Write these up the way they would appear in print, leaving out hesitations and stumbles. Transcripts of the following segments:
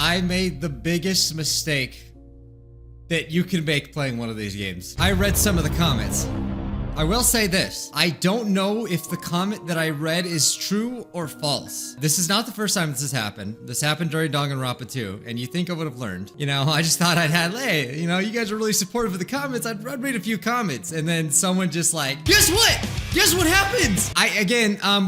I made the biggest mistake that you can make playing one of these games. I read some of the comments. I will say this, I don't know if the comment that I read is true or false. This is not the first time this has happened. This happened during Danganronpa 2, and you think I would have learned. You know, I just thought I'd had, hey, you know, you guys are really supportive of the comments. I'd read a few comments, and then someone just like, guess what? Guess what happens?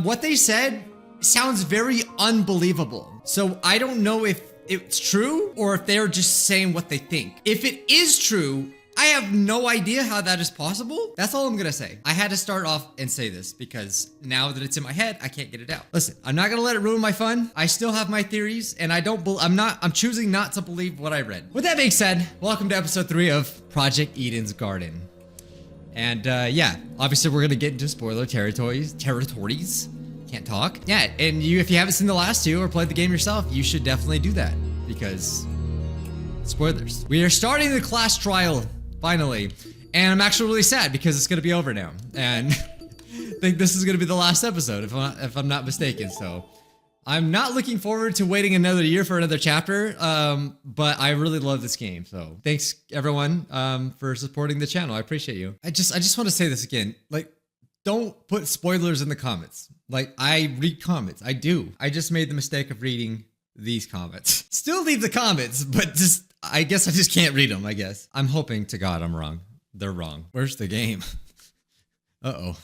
What they said sounds very unbelievable. So I don't know if it's true or if they're just saying what they think. If it is true, I have no idea how that is possible. That's all I'm gonna say. I had to start off and say this because now that it's in my head, I can't get it out. Listen, I'm not gonna let it ruin my fun. I still have my theories, and I'm choosing not to believe what I read. With that being said, welcome to episode 3 of Project Eden's Garden. And yeah, obviously we're gonna get into spoiler territories. Can't talk. Yeah, and if you haven't seen the last 2 or played the game yourself, you should definitely do that because spoilers. We are starting the class trial. Finally. And I'm actually really sad because it's gonna be over now. And I think this is gonna be the last episode if I'm not mistaken. So I'm not looking forward to waiting another year for another chapter. But I really love this game. So thanks everyone for supporting the channel. I appreciate you. I just want to say this again. Like, don't put spoilers in the comments. Like, I read comments. I do. I just made the mistake of reading these comments. Still leave the comments, but I guess I just can't read them, I guess. I'm hoping to God I'm wrong. They're wrong. Where's the game? Uh-oh.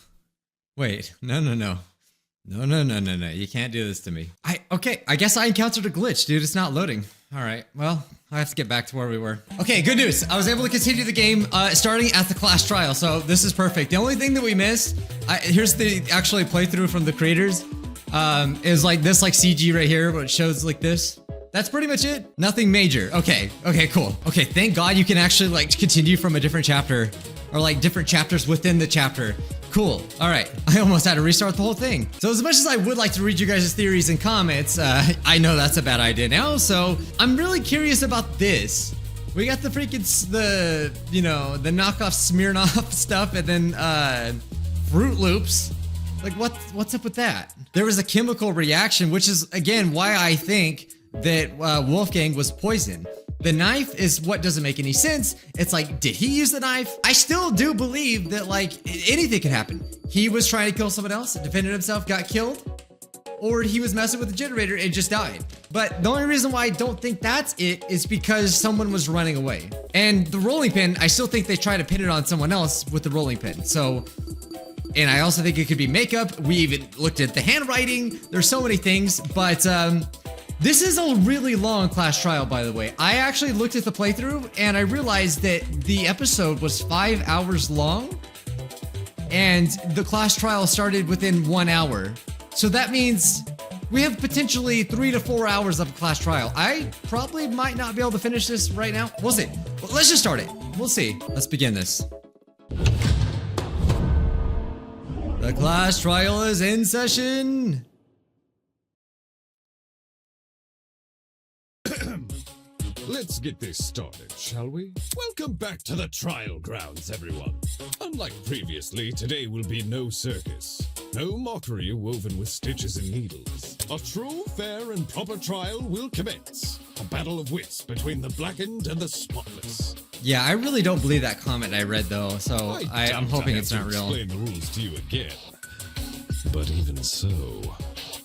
Wait. No. No. You can't do this to me. Okay, I guess I encountered a glitch, dude. It's not loading. All right, well, I have to get back to where we were. Okay, good news. I was able to continue the game starting at the class trial, so this is perfect. The only thing that we missed, here's the actually playthrough from the creators, is like this CG right here, where it shows like this. That's pretty much it. Nothing major. Okay, cool. Okay, thank God you can actually like continue from a different chapter or like different chapters within the chapter. Cool. All right. I almost had to restart the whole thing. So as much as I would like to read you guys' theories and comments, I know that's a bad idea now. So I'm really curious about this. We got the freaking, the knockoff Smirnoff stuff and then Fruit Loops. Like what's up with that? There was a chemical reaction, which is again why I think that Wolfgang was poisoned. The knife is what doesn't make any sense. It's like, did he use the knife? I still do believe that like anything could happen. He was trying to kill someone else, defended himself, got killed, or he was messing with the generator and just died. But the only reason why I don't think that's it is because someone was running away. And the rolling pin, I still think they try to pin it on someone else with the rolling pin. So, and I also think it could be makeup. We even looked at the handwriting. There's so many things, but this is a really long class trial, by the way. I actually looked at the playthrough and I realized that the episode was 5 hours long and the class trial started within 1 hour. So that means we have potentially 3 to 4 hours of a class trial. I probably might not be able to finish this right now. We'll see. Well, let's just start it. We'll see. Let's begin this. The class trial is in session. Let's get this started, shall we? Welcome back to the trial grounds, everyone. Unlike previously, today will be no circus. No mockery woven with stitches and needles. A true, fair, and proper trial will commence. A battle of wits between the blackened and the spotless. Yeah, I really don't believe that comment I read, though, so I'm hoping it's not real. Explain the rules to you again. But even so...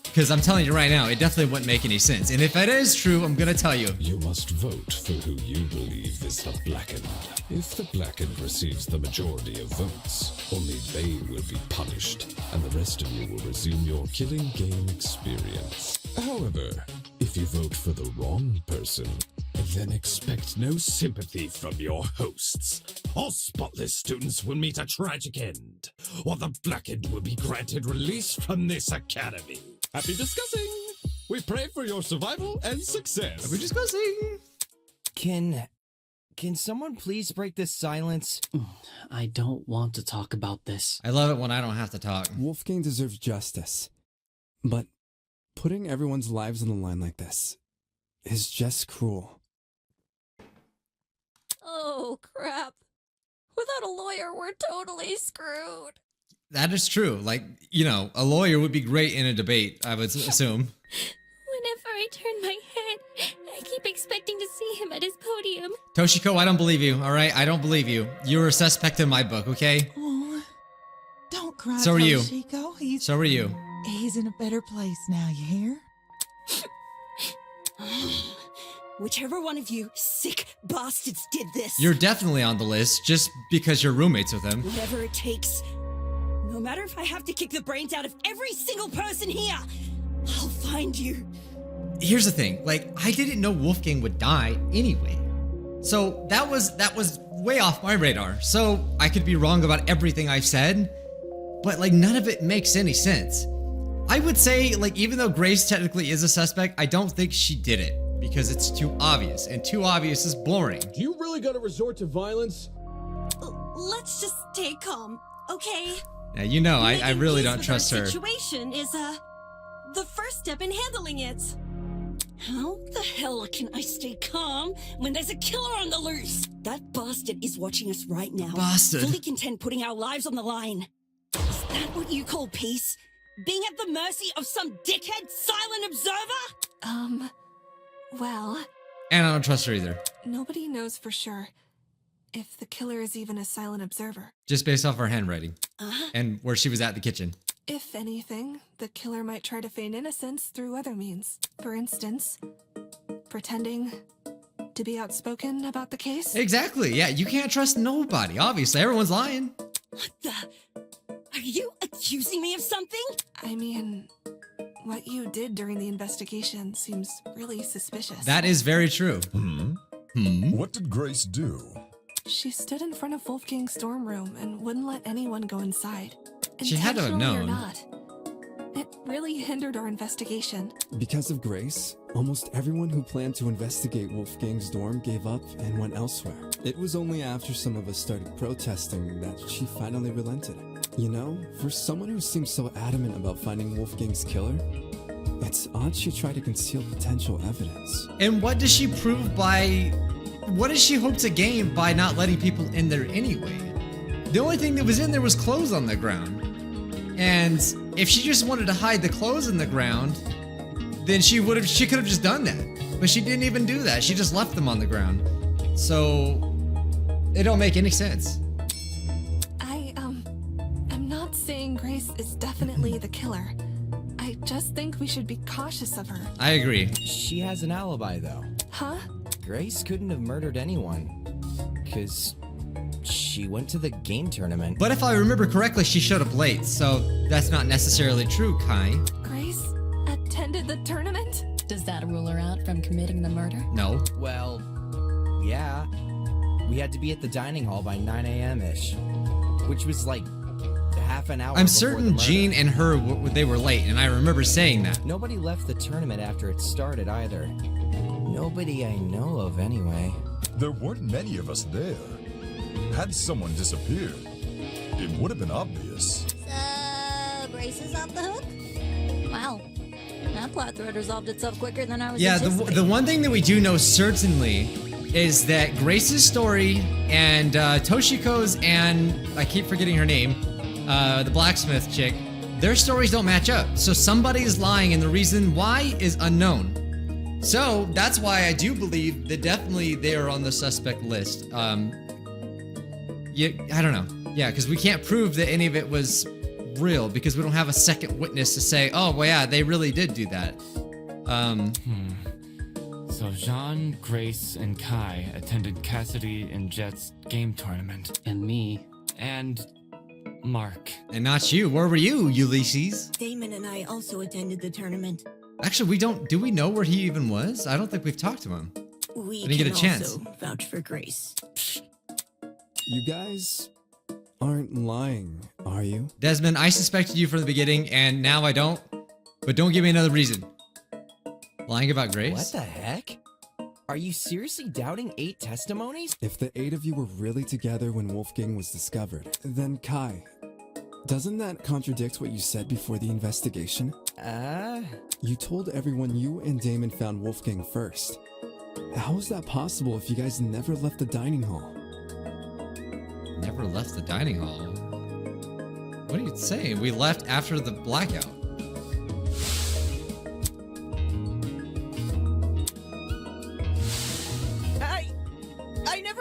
Because I'm telling you right now, it definitely wouldn't make any sense. And if it is true, I'm gonna tell you. You must vote for who you believe is the blackened. If the blackened receives the majority of votes, only they will be punished, and the rest of you will resume your killing game experience. However, if you vote for the wrong person, then expect no sympathy from your hosts. All spotless students will meet a tragic end, or the blackened will be granted release from this academy. Happy discussing! We pray for your survival and success. Happy discussing! Can someone please break this silence? I don't want to talk about this. I love it when I don't have to talk. Wolfgang deserves justice, but putting everyone's lives on the line like this is just cruel. Oh, crap. Without a lawyer, we're totally screwed. That is true. Like, you know, a lawyer would be great in a debate, I would assume. Whenever I turn my head, I keep expecting to see him at his podium. Toshiko, I don't believe you, alright? I don't believe you. You're a suspect in my book, okay? Oh, don't cry, So are you. Toshiko. So are you. He's in a better place now, you hear? Whichever one of you sick bastards did this. You're definitely on the list just because you're roommates with him. Whatever it takes. No matter if I have to kick the brains out of every single person here, I'll find you. Here's the thing, like, I didn't know Wolfgang would die anyway. So that was way off my radar. So I could be wrong about everything I've said, but like none of it makes any sense. I would say, like, even though Grace technically is a suspect, I don't think she did it because it's too obvious, and too obvious is boring. Do you really gotta resort to violence? Let's just stay calm, okay? Now, you know, I Making really peace don't with trust our her. Situation is the first step in handling it. How the hell can I stay calm when there's a killer on the loose? That bastard is watching us right now. Bastard. Fully content putting our lives on the line. Is that what you call peace? Being at the mercy of some dickhead silent observer? Well, And I don't trust her either, nobody knows for sure if the killer is even a silent observer. just based off her handwriting Uh-huh. and where she was at the kitchen. If anything, the killer might try to feign innocence through other means. For instance, pretending to be outspoken about the case. Exactly, yeah, you can't trust nobody, obviously, everyone's lying. What the? Are you accusing me of something? I mean, what you did during the investigation seems really suspicious. That is very true. What did Grace do? She stood in front of Wolfgang's dorm room and wouldn't let anyone go inside. She had to have Intentionally or known. not. It really hindered our investigation. Because of Grace, almost everyone who planned to investigate Wolfgang's dorm gave up and went elsewhere. It was only after some of us started protesting that she finally relented. You know, for someone who seems so adamant about finding Wolfgang's killer, it's odd she tried to conceal potential evidence. And what does she prove by... What does she hope to gain by not letting people in there anyway? The only thing that was in there was clothes on the ground. And if she just wanted to hide the clothes in the ground, then she could have just done that. But she didn't even do that. She just left them on the ground. So it don't make any sense. I'm not saying Grace is definitely the killer. I just think we should be cautious of her. I agree. She has an alibi, though. Huh? Grace couldn't have murdered anyone. Because she went to the game tournament. But if I remember correctly, she showed up late, so that's not necessarily true, Kai. Grace attended the tournament? Does that rule her out from committing the murder? No. Well, yeah. We had to be at the dining hall by 9 a.m.-ish. Which was like half an hour I'm before the certain murder. Jean and her, they were late, and I remember saying that. Nobody left the tournament after it started either. Nobody I know of, anyway. There weren't many of us there. Had someone disappeared, it would have been obvious. So, Grace is off the hook? Wow. That plot thread resolved itself quicker than I was Yeah, anticipating. the one thing that we do know certainly is that Grace's story and Toshiko's and I keep forgetting her name, the blacksmith chick, their stories don't match up. So somebody is lying, and the reason why is unknown. So that's why I do believe that definitely they are on the suspect list. Yeah, I don't know. Yeah, because we can't prove that any of it was real because we don't have a second witness to say, oh, well, yeah, they really did do that. So Jean, Grace, and Kai attended Cassidy and Jet's game tournament. And me. And Mark. And not you. Where were you, Ulysses? Damon and I also attended the tournament. Actually, do we know where he even was? I don't think we've talked to him. We I didn't get a chance. also vouch for Grace. You guys aren't lying, are you? Desmond, I suspected you from the beginning, and now I don't. But don't give me another reason. Lying about Grace? What the heck? Are you seriously doubting 8 testimonies? If the 8 of you were really together when Wolfgang was discovered, then Kai, doesn't that contradict what you said before the investigation? You told everyone you and Damon found Wolfgang first. How is that possible if you guys never left the dining hall? Never left the dining hall. What are you saying? We left after the blackout.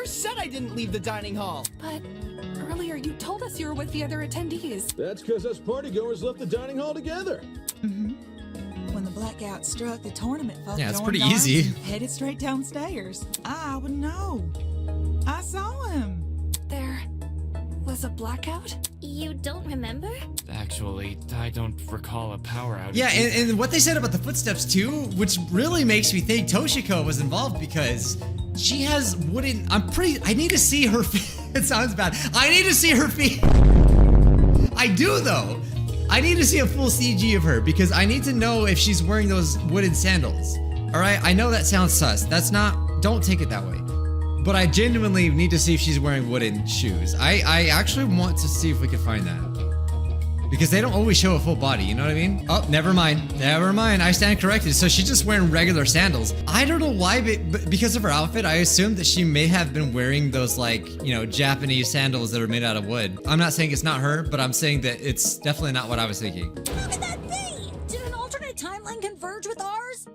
never said I didn't leave the dining hall. But earlier you told us you were with the other attendees. That's because us partygoers left the dining hall together. When the blackout struck, the tournament folk Yeah, it's joined pretty ours easy. and headed straight downstairs. I would know. I saw him. There was a blackout? You don't remember? Actually, I don't recall a power outage. Yeah, and what they said about the footsteps too, which really makes me think Toshiko was involved because she has wooden. I need to see her feet. It sounds bad. I need to see her feet. I do though. I need to see a full CG of her because I need to know if she's wearing those wooden sandals. All right, I know that sounds sus. That's not. Don't take it that way. But I genuinely need to see if she's wearing wooden shoes. I actually want to see if we can find that. Because they don't always show a full body, you know what I mean? Oh, never mind. Never mind. I stand corrected. So she's just wearing regular sandals. I don't know why, but because of her outfit, I assumed that she may have been wearing those, like, you know, Japanese sandals that are made out of wood. I'm not saying it's not her, but I'm saying that it's definitely not what I was thinking. How could that be? Did an alternate timeline converge with ours?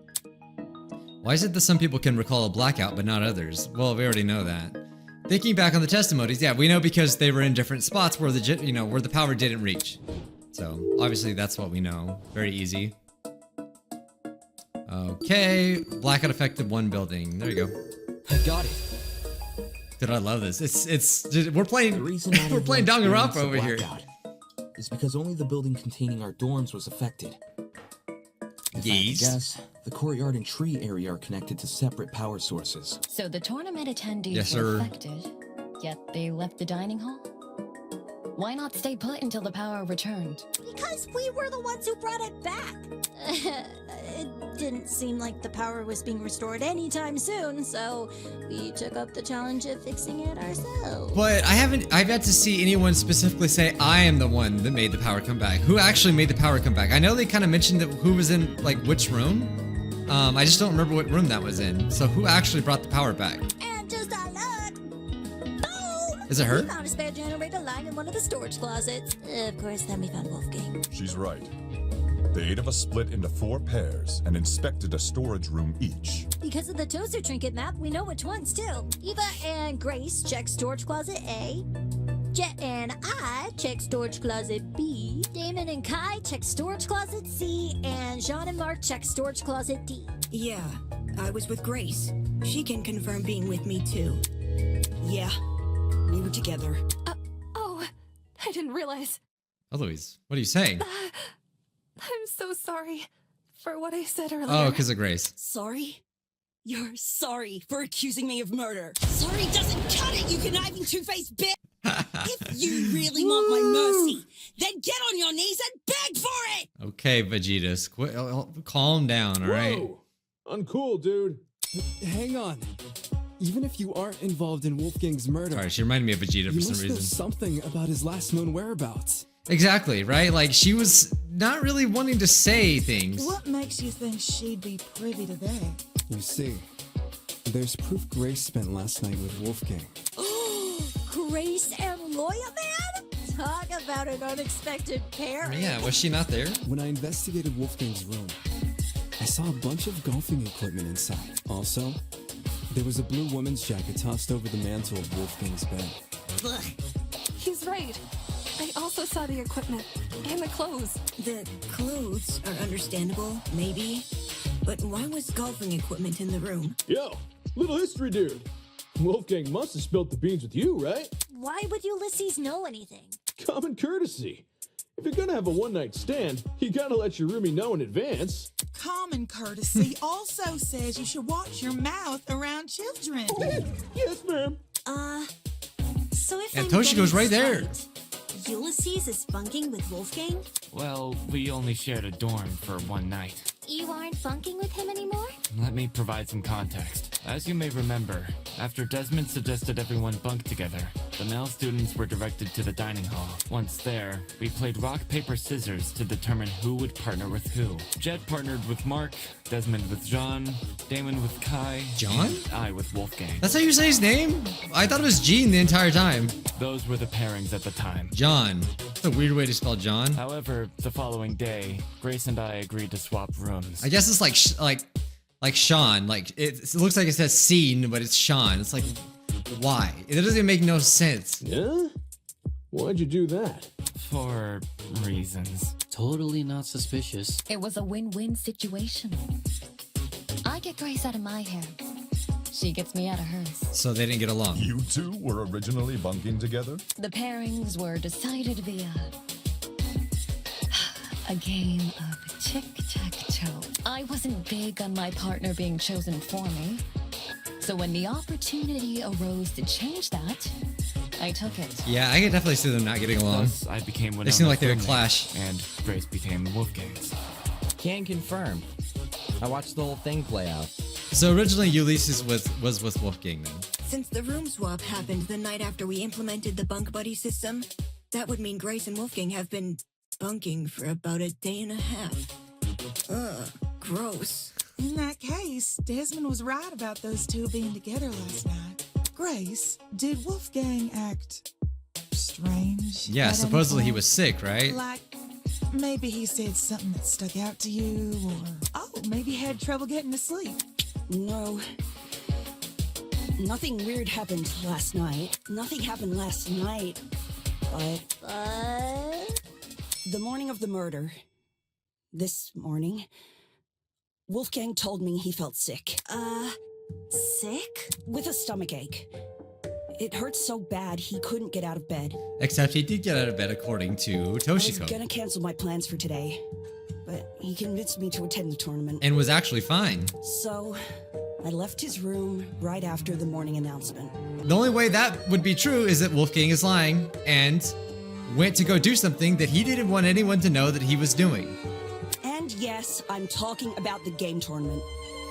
Why is it that some people can recall a blackout but not others? Well, we already know that. Thinking back on the testimonies, yeah, we know because they were in different spots where where the power didn't reach. So obviously that's what we know. Very easy. Okay, blackout affected one building. There you go. I got it. Dude, I love this. We're playing we're playing Danganronpa over here. Is because only the building containing our dorms was affected. Yes. The courtyard and tree area are connected to separate power sources. So the tournament attendees Yes, were sir. affected, yet they left the dining hall? Why not stay put until the power returned? Because we were the ones who brought it back. It didn't seem like the power was being restored anytime soon, so we took up the challenge of fixing it ourselves. But I've yet to see anyone specifically say I am the one that made the power come back. Who actually made the power come back? I know they kind of mentioned that who was in like which room. I just don't remember what room that was in. So who actually brought the power back? And just our luck, boom! Is it her? We found a spare generator lying in one of the storage closets. Of course, then we found Wolfgang. She's right. The 8 of us split into 4 pairs and inspected a storage room each. Because of the Tosu trinket map, we know which ones too. Eva and Grace check storage closet A. Jet and I check storage closet B. Damon and Kai check storage closet C. And Jean and Mark check storage closet D. Yeah, I was with Grace. She can confirm being with me too. Yeah, we were together. Oh, I didn't realize. Eloise, what are you saying? I'm so sorry for what I said earlier. Oh, because of Grace. Sorry? You're sorry for accusing me of murder. Sorry doesn't cut it, you conniving two-faced bitch! If you really want my mercy, then get on your knees and beg for it! Okay, Vegetus, calm down, all right? Whoa! Uncool, dude. Hang on. Even if you aren't involved in Wolfgang's murder, Sorry, she reminded me of Vegeta for you some must know reason. something about his last known whereabouts. Exactly, right? Like, she was not really wanting to say things. What makes you think she'd be privy to that? You see, there's proof Grace spent last night with Wolfgang. Grace and Loya, man? Talk about an unexpected pair. Yeah, was she not there? When I investigated Wolfgang's room, I saw a bunch of golfing equipment inside. Also, there was a blue woman's jacket tossed over the mantle of Wolfgang's bed. Ugh. He's right. I also saw the equipment and the clothes. The clothes are understandable, maybe. But why was golfing equipment in the room? Yo, little history dude. Wolfgang must have spilled the beans with you, right? Why would Ulysses know anything? Common courtesy. If you're gonna have a one-night stand, you gotta let your roomie know in advance. Common courtesy also says you should watch your mouth around children. Yes, ma'am. So if And I'm Toshi getting goes right this there. right, Ulysses is bunking with Wolfgang? Well, we only shared a dorm for one night. You aren't funking with him anymore? Let me provide some context. As you may remember, after Desmond suggested everyone bunk together, the male students were directed to the dining hall. Once there, we played rock, paper, scissors to determine who would partner with who. Jet partnered with Mark, Desmond with John, Damon with Kai, John? and I with Wolfgang. That's how you say his name? I thought it was Gene the entire time. Those were the pairings at the time. John. That's a weird way to spell John. However, the following day, Grace and I agreed to swap rooms. I guess it's like Sean. Like it looks like it says scene, but it's Sean. It's like, Why? It doesn't even make no sense. Yeah? Why'd you do that? For reasons. Totally not suspicious. It was a win-win situation. I get Grace out of my hair. She gets me out of hers. So they didn't get along. You two were originally bunking together? The pairings were decided via a game of tic-tac-toe. I wasn't big on my partner being chosen for me. So when the opportunity arose to change that, I took it. Yeah, I can definitely see them not getting along. Plus, I became They seem like they would Winona's clash. roommate, and Grace became Wolfgang's. Can confirm. I watched the whole thing play out. So originally Ulysses was with Wolfgang then. Since the room swap happened the night after we implemented the bunk buddy system, that would mean Grace and Wolfgang have been bunking for about a day and a half. Ugh, gross. In that case, Desmond was right about those two being together last night. Grace, did Wolfgang act strange? Yeah, at any supposedly he point? was sick, right? Like, maybe he said something that stuck out to you, or, oh, maybe he had trouble getting to sleep. No. Nothing weird happened last night. Nothing happened last night. But the morning of the murder, this morning, Wolfgang told me he felt sick. Sick? With a stomachache. It hurt so bad he couldn't get out of bed. Except he did get out of bed according to I was Toshiko. gonna cancel my plans for today, but he convinced me to attend the tournament. And was actually fine. So, I left his room right after the morning announcement. The only way that would be true is that Wolfgang is lying and went to go do something that he didn't want anyone to know that he was doing. And yes, I'm talking about the game tournament.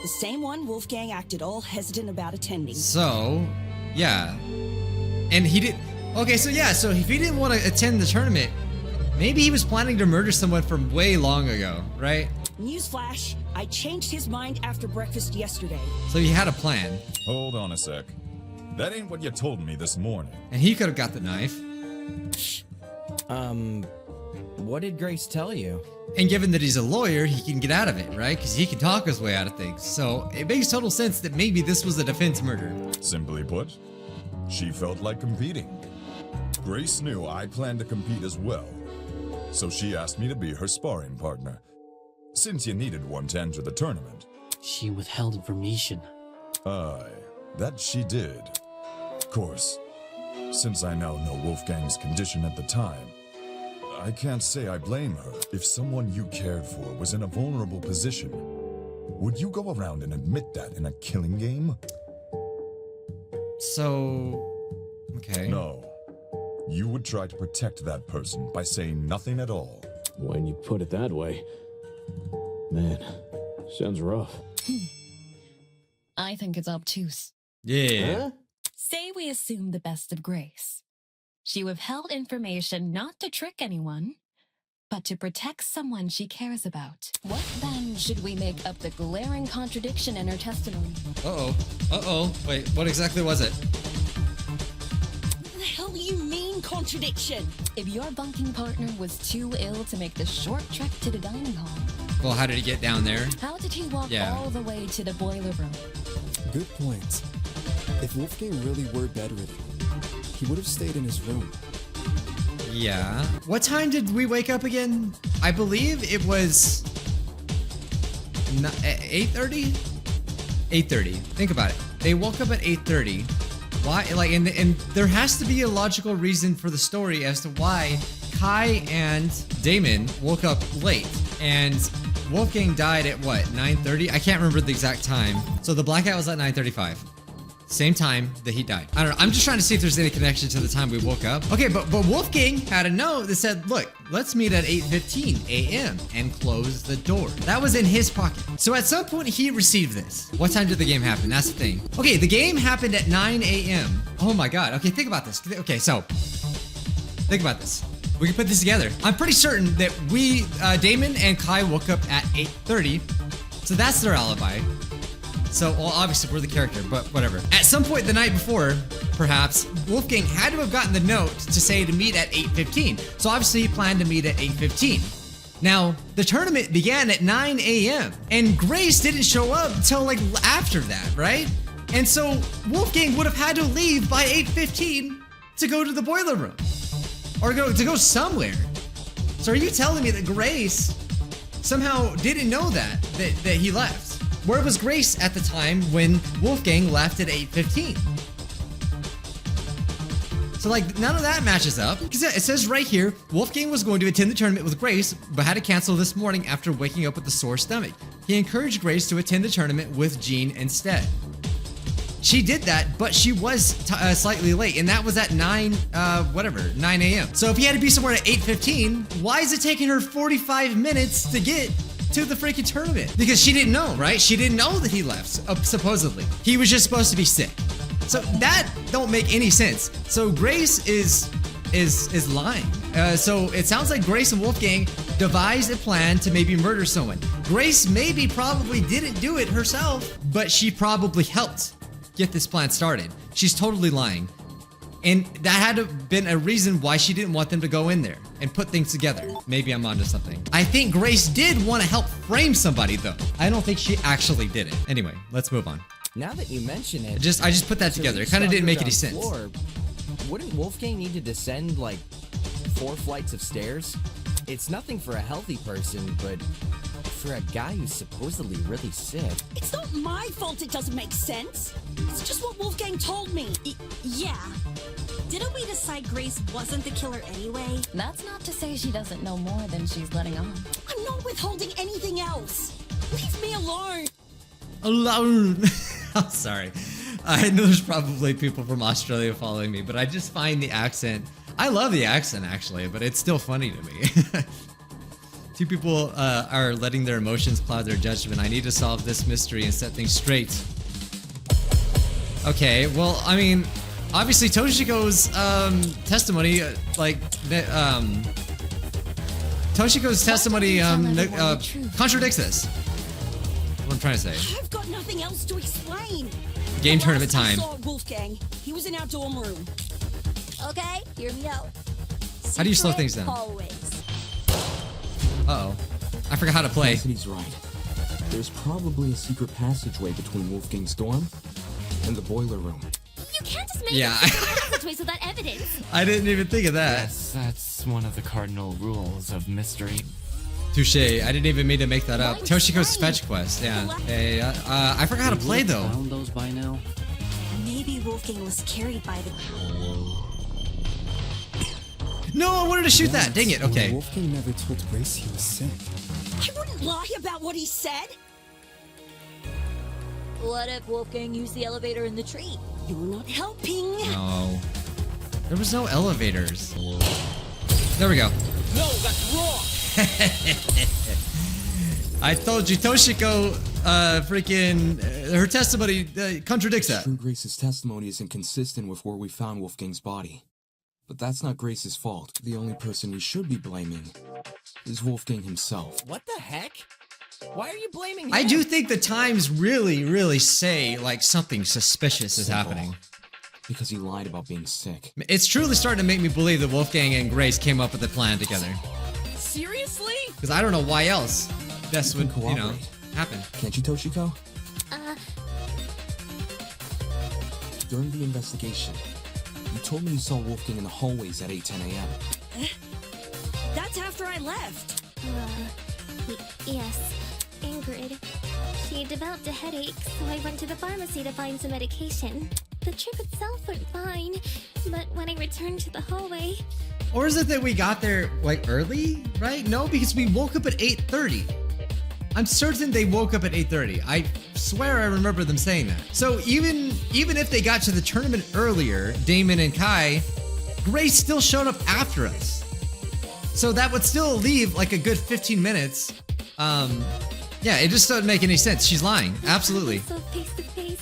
The same one Wolfgang acted all hesitant about attending. So, yeah. And he did. Okay, so yeah, so if he didn't want to attend the tournament, maybe he was planning to murder someone from way long ago, right? Newsflash, I changed his mind after breakfast yesterday. So he had a plan. Hold on a sec. That ain't what you told me this morning. And he could have got the knife. What did Grace tell you? And given that he's a lawyer, he can get out of it, right? Because he can talk his way out of things. So it makes total sense that maybe this was a defense murder. Simply put, she felt like competing. Grace knew I planned to compete as well, so she asked me to be her sparring partner, since you needed one to enter the tournament. She withheld information. Aye, that she did. Of course, since I now know Wolfgang's condition at the time, I can't say I blame her. If someone you cared for was in a vulnerable position, would you go around and admit that in a killing game? So, okay. No. You would try to protect that person by saying nothing at all. When you put it that way, man, sounds rough. I think it's obtuse. Yeah. Huh? Say we assume the best of Grace. She withheld information not to trick anyone, but to protect someone she cares about. What then should we make up the glaring contradiction in her testimony? Uh-oh. Uh-oh. Wait, what exactly was it? What the hell do you mean, contradiction? If your bunking partner was too ill to make the short trek to the dining hall, Well, how did he get down there? how did he walk all the way to the boiler room? Good point. If Wolfgang really were bedridden, he would have stayed in his room. Yeah. What time did we wake up again? I believe it was 8:30? 8:30. Think about it. They woke up at 8:30. Why? Like, and there has to be a logical reason for the story as to why Kai and Damon woke up late. And Wolfgang died at what? 9:30? I can't remember the exact time. So the blackout was at 9:35. Same time that he died. I don't know. I'm just trying to see if there's any connection to the time we woke up. Okay, but Wolfgang had a note that said, look, let's meet at 8:15 a.m. and close the door. That was in his pocket. So at some point he received this. What time did the game happen? That's the thing. Okay, the game happened at 9 a.m. Oh my God. Okay, think about this. Okay, so think about this. We can put this together. I'm pretty certain that Damon and Kai woke up at 8:30. So that's their alibi. So, well, obviously we're the character, but whatever. At some point the night before, perhaps, Wolfgang had to have gotten the note to say to meet at 8:15. So obviously he planned to meet at 8:15. Now, the tournament began at 9 a.m. and Grace didn't show up until like after that, right? And so Wolfgang would have had to leave by 8:15 to go to the boiler room. Or to go somewhere. So are you telling me that Grace somehow didn't know that he left? Where was Grace at the time when Wolfgang left at 8:15? So like none of that matches up. Because it says right here, Wolfgang was going to attend the tournament with Grace, but had to cancel this morning after waking up with a sore stomach. He encouraged Grace to attend the tournament with Jean instead. She did that, but she was slightly late, and that was at 9 a.m. So if he had to be somewhere at 8:15, why is it taking her 45 minutes to get to the freaking tournament? Because she didn't know, right? She didn't know that he left, supposedly. He was just supposed to be sick. So that don't make any sense. So Grace is lying. So it sounds like Grace and Wolfgang devised a plan to maybe murder someone. Grace probably didn't do it herself, but she probably helped get this plan started. She's totally lying. And that had to have been a reason why she didn't want them to go in there and put things together. Maybe I'm onto something. I think Grace did want to help frame somebody though. I don't think she actually did it. Anyway, let's move on. Now that you mention it, I just put that together. It kind of didn't make any sense. Wouldn't Wolfgang need to descend like 4 flights of stairs? It's nothing for a healthy person, but for a guy who's supposedly really sick. It's not my fault it doesn't make sense. It's just what Wolfgang told me. Yeah. Didn't we decide Grace wasn't the killer anyway? That's not to say she doesn't know more than she's letting on. I'm not withholding anything else. Leave me alone. Alone. I'm sorry. I know there's probably people from Australia following me, but I just find the accent. I love the accent actually, but it's still funny to me. 2 people are letting their emotions cloud their judgment. I need to solve this mystery and set things straight. Okay, well, I mean, obviously Toshiko's testimony, Toshiko's testimony contradicts this. What I'm trying to say. I've got nothing else to explain. Game tournament time. I saw Wolfgang. He was in our dorm room. Okay, hear me out. How do you slow things down? Uh-oh. I forgot how to play. Cassidy's right. There's probably a secret passageway between Wolfgang's dorm and the boiler room. You can't just make passageways without evidence. I didn't even think of that. Yes, that's one of the cardinal rules of mystery. Touche. I didn't even mean to make that up. Toshiko's fetch quest. Yeah. Hey, I forgot how to play though. Found those by now. Maybe Wolfgang was carried by the... No, I wanted to shoot that. Dang it. Okay. Wolfgang never told Grace he was sick. I wouldn't lie about what he said. What if Wolfgang used the elevator in the tree? You're not helping. No. There was no elevators. There we go. No, that's wrong. I told you, Toshiko, her testimony contradicts that. True, Grace's testimony is inconsistent with where we found Wolfgang's body. But that's not Grace's fault. The only person we should be blaming is Wolfgang himself. What the heck? Why are you blaming him? I do think the times really say like something suspicious is happening. Because he lied about being sick. It's truly starting to make me believe that Wolfgang and Grace came up with the plan together. Seriously? Because I don't know why else this would, happen. Can't you, Toshiko? During the investigation, you told me you saw Wolfgang in the hallways at 8:10 a.m. That's after I left. Yes, Ingrid. She developed a headache, so I went to the pharmacy to find some medication. The trip itself went fine, but when I returned to the hallway... Or is it that we got there, like, early, right? No, because we woke up at 8:30. I'm certain they woke up at 8:30. I swear I remember them saying that. So even if they got to the tournament earlier, Damon and Kai, Grace still showed up after us. So that would still leave like a good 15 minutes. Yeah, it just doesn't make any sense. She's lying. Absolutely. So face to face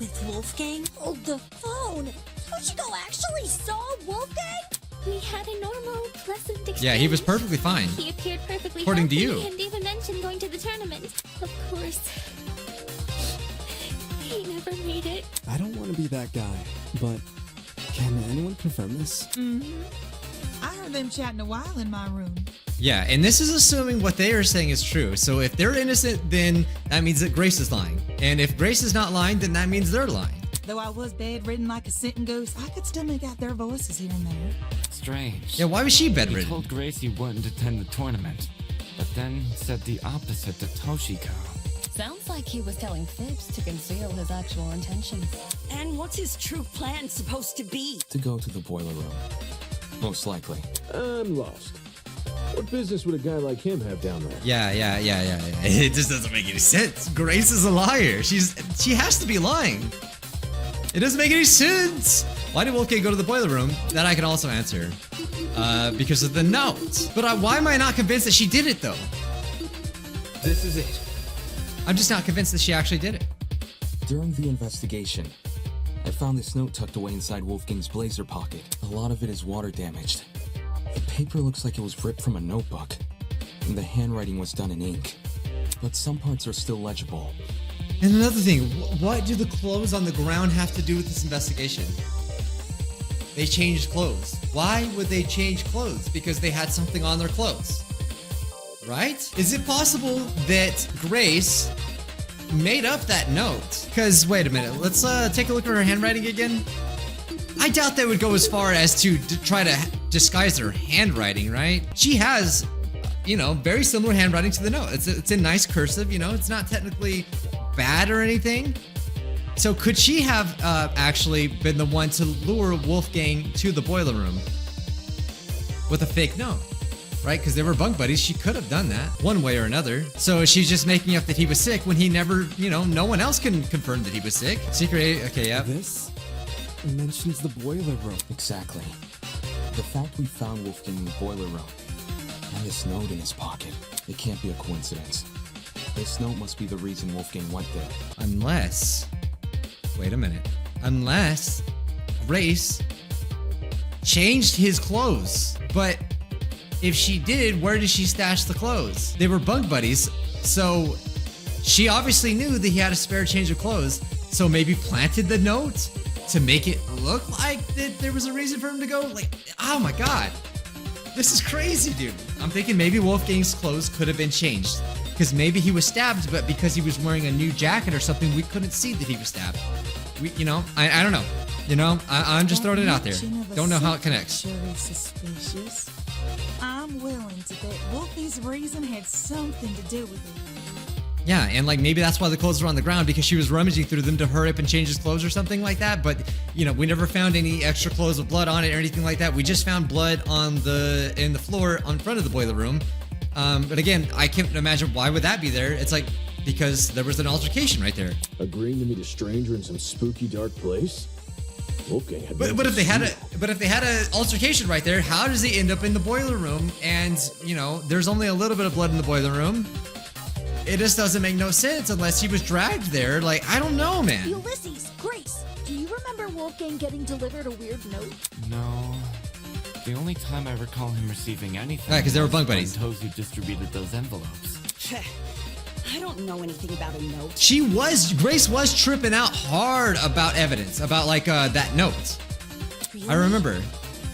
with Wolfgang? Oh, the phone! Toshiko actually saw Wolfgang? We had a normal, pleasant exchange. Yeah, he was perfectly fine. He appeared perfectly according to healthy you. And even mentioned going to the tournament. Of course. He never made it. I don't want to be that guy, but can anyone confirm this? I heard them chatting a while in my room. Yeah, and this is assuming what they are saying is true. So if they're innocent, then that means that Grace is lying. And if Grace is not lying, then that means they're lying. Though I was bedridden like a sitting goose, I could still make out their voices here and there. Strange. Yeah, why was she He bedridden? told Grace he wouldn't attend the tournament, but then said the opposite to Toshiko. Sounds like he was telling fibs to conceal his actual intentions. And what's his true plan supposed to be? To go to the boiler room. Most likely. I'm lost. What business would a guy like him have down there? Yeah. It just doesn't make any sense. Grace is a liar. She has to be lying. It doesn't make any sense. Why did Wolfgang go to the boiler room? That I can also answer. Because of the note. But why am I not convinced that she did it though? This is it. I'm just not convinced that she actually did it. During the investigation, I found this note tucked away inside Wolfgang's blazer pocket. A lot of it is water damaged. The paper looks like it was ripped from a notebook, and the handwriting was done in ink. But some parts are still legible. And another thing, what do the clothes on the ground have to do with this investigation? They changed clothes. Why would they change clothes? Because they had something on their clothes. Right? Is it possible that Grace made up that note? Because, wait a minute, let's take a look at her handwriting again. I doubt they would go as far as to try to disguise her handwriting, right? She has, very similar handwriting to the note. It's in nice cursive, it's not technically bad or anything. So could she have actually been the one to lure Wolfgang to the boiler room with a fake note? Right? Because they were bunk buddies. She could have done that one way or another. So she's just making up that he was sick when he never, no one else can confirm that he was sick. Secret, okay, yeah. This mentions the boiler room. Exactly. The fact we found Wolfgang in the boiler room and this note in his pocket, it can't be a coincidence. This note must be the reason Wolfgang went there. Unless, wait a minute. Unless Grace changed his clothes. But if she did, where did she stash the clothes? They were bunk buddies, so she obviously knew that he had a spare change of clothes, so maybe planted the note to make it look like that there was a reason for him to go. Like, oh my god. This is crazy, dude. I'm thinking maybe Wolfgang's clothes could have been changed. Because maybe he was stabbed, but because he was wearing a new jacket or something, we couldn't see that he was stabbed. I don't know. I'm just throwing it out there. Don't know how it connects. Sure is suspicious. I'm willing to bet Wolfie's reason had something to do with it. Yeah, and maybe that's why the clothes were on the ground, because she was rummaging through them to hurry up and change his clothes or something like that. But we never found any extra clothes with blood on it or anything like that. We just found blood in the floor in front of the boiler room. But again, I can't imagine why would that be there. It's because there was an altercation right there. Agreeing to meet a stranger in some spooky dark place? Wolfgang had But if they had an altercation right there, how does he end up in the boiler room? And there's only a little bit of blood in the boiler room. It just doesn't make no sense unless he was dragged there. I don't know, man. Ulysses, Grace, do you remember Wolfgang getting delivered a weird note? No. The only time I recall him receiving anything. Right, because they were bunk buddies. When Tozu distributed those envelopes. I don't know anything about a note. Grace was tripping out hard about evidence, about that note. Really? I remember.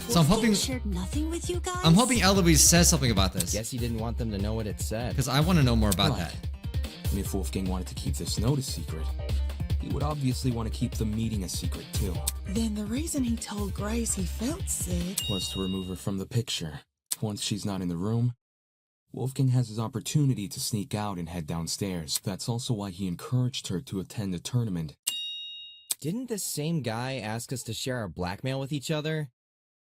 So I'm hoping shared nothing with you guys? I'm hoping Eloise says something about this. Guess he didn't want them to know what it said. Because I want to know more about Right. that. And if Wolfgang wanted to keep this note a secret, he would obviously want to keep the meeting a secret too. Then the reason he told Grace he felt sick Was to remove her from the picture. Once she's not in the room, Wolfgang has his opportunity to sneak out and head downstairs. That's also why he encouraged her to attend the tournament. Didn't this same guy ask us to share our blackmail with each other?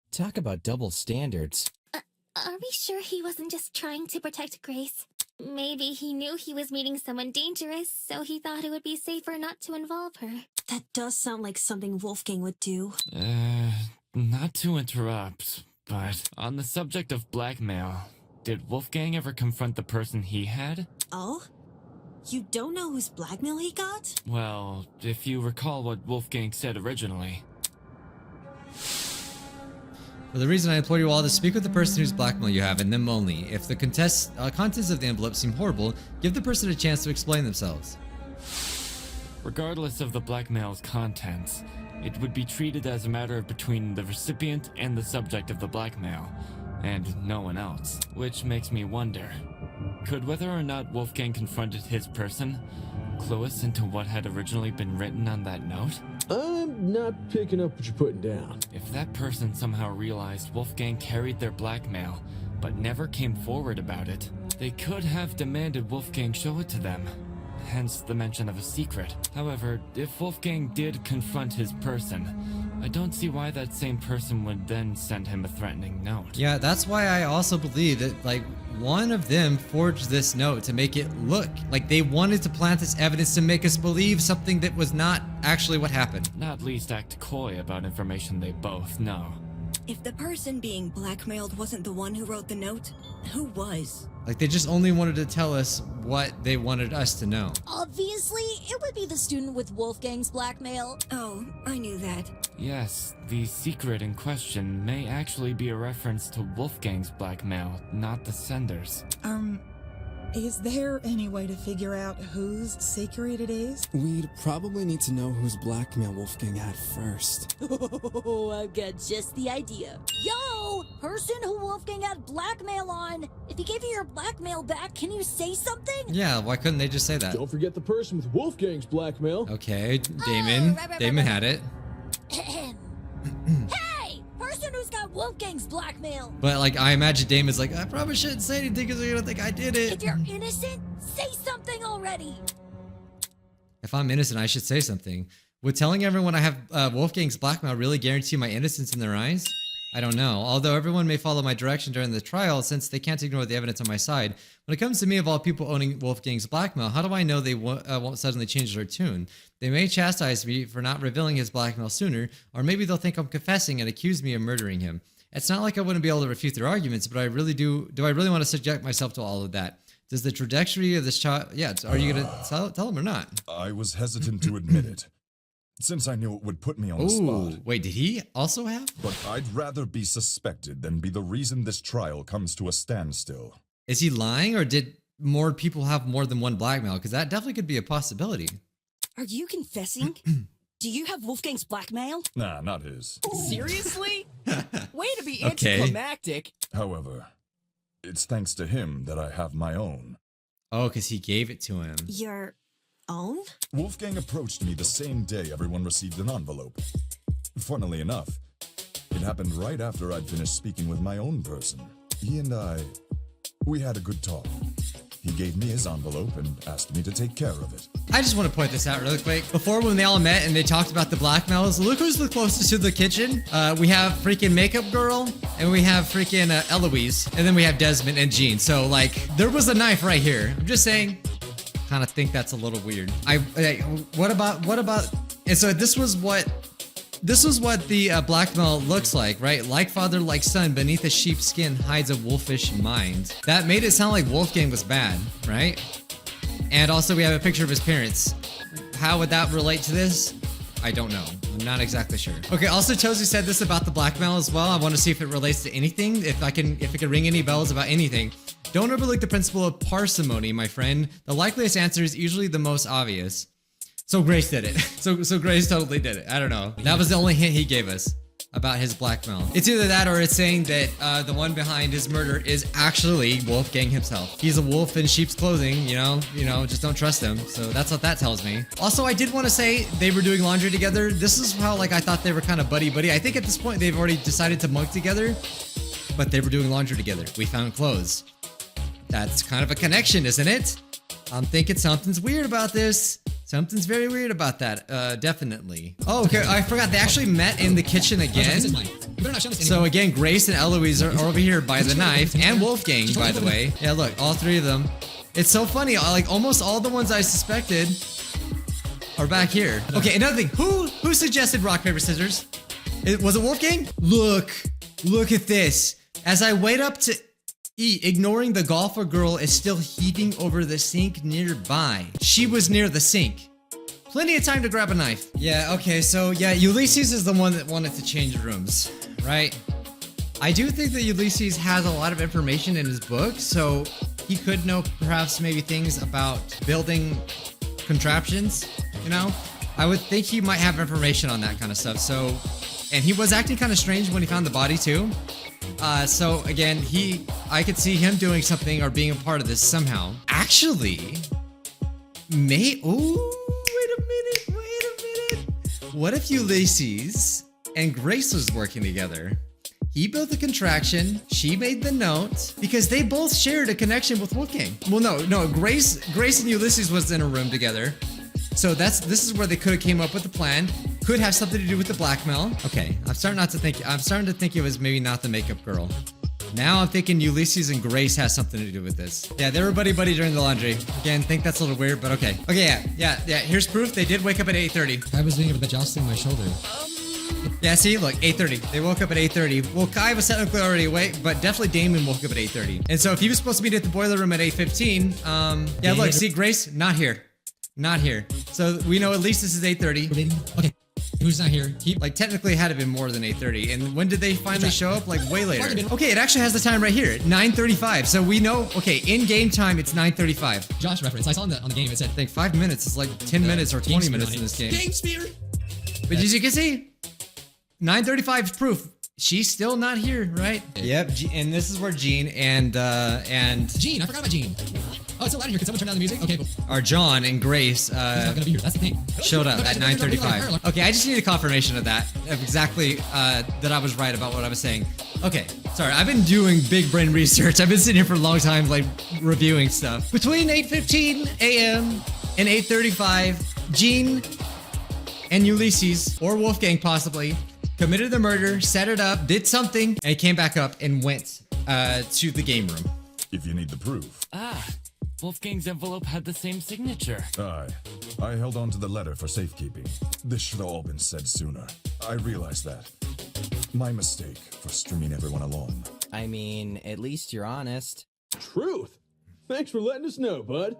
Talk about double standards. Are we sure he wasn't just trying to protect Grace? Maybe he knew he was meeting someone dangerous, so he thought it would be safer not to involve her. That does sound like something Wolfgang would do. Not to interrupt, but on the subject of blackmail, did Wolfgang ever confront the person he had? Oh? You don't know whose blackmail he got? Well, if you recall what Wolfgang said originally. For the reason I implore you all to speak with the person whose blackmail you have, and them only. If the contents of the envelope seem horrible, give the person a chance to explain themselves. Regardless of the blackmail's contents, it would be treated as a matter between the recipient and the subject of the blackmail. and no one else. Which makes me wonder, could whether or not Wolfgang confronted his person clue us into what had originally been written on that note? I'm not picking up what you're putting down. If that person somehow realized Wolfgang carried their blackmail, but never came forward about it, they could have demanded Wolfgang show it to them. Hence the mention of a secret. However, if Wolfgang did confront his person, I don't see why that same person would then send him a threatening note. Yeah, that's why I also believe that, like, one of them forged this note to make it look like they wanted to plant this evidence to make us believe something that was not actually what happened. Not least act coy about information they both know. If the person being blackmailed wasn't the one who wrote the note, who was? Like, they just only wanted to tell us what they wanted us to know. Obviously, it would be the student with Wolfgang's blackmail. Oh, I knew that. Yes, the secret in question may actually be a reference to Wolfgang's blackmail, not the sender's. Is there any way to figure out whose secret it is? We'd probably need to know whose blackmail Wolfgang had first. Oh, I've got just the idea. Yo! Person who Wolfgang had blackmail on! If he gave you your blackmail back, can you say something? Yeah, why couldn't they just say that? Don't forget the person with Wolfgang's blackmail. Okay, Damon. Damon had it. Hey! Person who's got Wolfgang's blackmail! But, like, I imagine Damon's like, I probably shouldn't say anything because they're gonna think I did it. If you're innocent, say something already! If I'm innocent, I should say something. Would telling everyone I have Wolfgang's blackmail really guarantee my innocence in their eyes? I don't know. Although everyone may follow my direction during the trial, since they can't ignore the evidence on my side, when it comes to me of all people owning Wolfgang's blackmail, how do I know they won't suddenly change their tune? They may chastise me for not revealing his blackmail sooner, or maybe they'll think I'm confessing and accuse me of murdering him. It's not like I wouldn't be able to refute their arguments, but I really do I really want to subject myself to all of that? Does the trajectory of this child... Yeah, are you going to tell him or not? I was hesitant to admit it, since I knew it would put me on the spot. Wait, did he also have? But I'd rather be suspected than be the reason this trial comes to a standstill. Is he lying, or did more people have more than one blackmail? Because that definitely could be a possibility. Are you confessing? Do you have Wolfgang's blackmail? Nah, not his. Seriously? Way to be Okay. anticlimactic. However, it's thanks to him that I have my own. Oh, because he gave it to him. Your own? Wolfgang approached me the same day everyone received an envelope. Funnily enough, it happened right after I'd finished speaking with my own person. He and we had a good talk. He gave me his envelope and asked me to take care of it. I just want to point this out really quick. Before, when they all met and they talked about the blackmails, look who's the closest to the kitchen. We have freaking Makeup Girl, and we have freaking Eloise, and then we have Desmond and Jean. So, like, there was a knife right here. I'm just saying, kind of think that's a little weird. What about, and so this was what the blackmail looks like, right? Like father, like son, beneath a sheep's skin hides a wolfish mind. That made it sound like Wolfgang was bad, right? And also we have a picture of his parents. How would that relate to this? I don't know. I'm not exactly sure. Okay, also Tozu said this about the blackmail as well. I want to see if it relates to anything, if it can ring any bells about anything. Don't overlook the principle of parsimony, my friend. The likeliest answer is usually the most obvious. So Grace did it. So Grace totally did it. I don't know. That was the only hint he gave us about his blackmail. It's either that or it's saying that the one behind his murder is actually Wolfgang himself. He's a wolf in sheep's clothing, you know, just don't trust him. So that's what that tells me. Also, I did want to say they were doing laundry together. This is how, like, I thought they were kind of buddy-buddy. I think at this point they've already decided to monk together, but they were doing laundry together. We found clothes. That's kind of a connection, isn't it? I'm thinking something's weird about this. Something's very weird about that, definitely. Oh, okay, I forgot. They actually met in the kitchen again. So again, Grace and Eloise are over here by the knife, and Wolfgang, by the way. Yeah, look, all three of them. It's so funny, like almost all the ones I suspected are back here. Okay, another thing, who suggested rock, paper, scissors? Was it Wolfgang? Look at this. As I wait up to eat, ignoring the golfer girl is still heaving over the sink nearby. She was near the sink. Plenty of time to grab a knife. Yeah, okay, so yeah, Ulysses is the one that wanted to change rooms, right? I do think that Ulysses has a lot of information in his book, so he could know perhaps maybe things about building contraptions, you know? I would think he might have information on that kind of stuff, so And he was acting kind of strange when he found the body too. So again, I could see him doing something or being a part of this somehow. Actually, wait a minute. What if Ulysses and Grace was working together? He built the contraction, she made the note, because they both shared a connection with Wolfgang. Well, no, Grace and Ulysses was in a room together. So this is where they could have came up with the plan. Could have something to do with the blackmail. Okay, I'm starting to think it was maybe not the makeup girl. Now I'm thinking Ulysses and Grace has something to do with this. Yeah, they were buddy-buddy during the laundry. Again, think that's a little weird, but okay. Okay, yeah. Here's proof. They did wake up at 8:30. I was doing a bit jostling my shoulder. Yeah, see, look, 8:30. They woke up at 8:30. Well, Kai was technically already awake, but definitely Damon woke up at 8:30. And so if he was supposed to meet at the boiler room at 8:15, yeah, look, see, Grace, not here. Not here. So we know at least this is 8:30. Okay. Who's not here? Like technically it had to be more than 8:30. And when did they finally show up? Like way later. Okay, it actually has the time right here. 9:35. So we know, okay, in game time it's 9:35. Josh reference. I saw on the game it said I think 5 minutes is like 10 minutes or 20 minutes in this game. Game Spear! But as you can see, 9:35 is proof. She's still not here, right? Yep, and this is where Gene and Gene, I forgot about Gene. Oh, it's still out of here. Can someone turn down the music? Okay, cool. Or John and Grace He's not gonna be here. That's the thing. showed up at 9:35. Okay, I just need a confirmation of that, of exactly that I was right about what I was saying. Okay, sorry, I've been doing big brain research. I've been sitting here for a long time, like reviewing stuff. Between 8:15 a.m. and 8:35, Gene and Ulysses, or Wolfgang possibly, committed the murder, set it up, did something, and came back up and went to the game room. If you need the proof. Wolfgang's envelope had the same signature. Aye. I held on to the letter for safekeeping. This should have all been said sooner. I realize that. My mistake for stringing everyone along. I mean, at least you're honest. Truth? Thanks for letting us know, bud.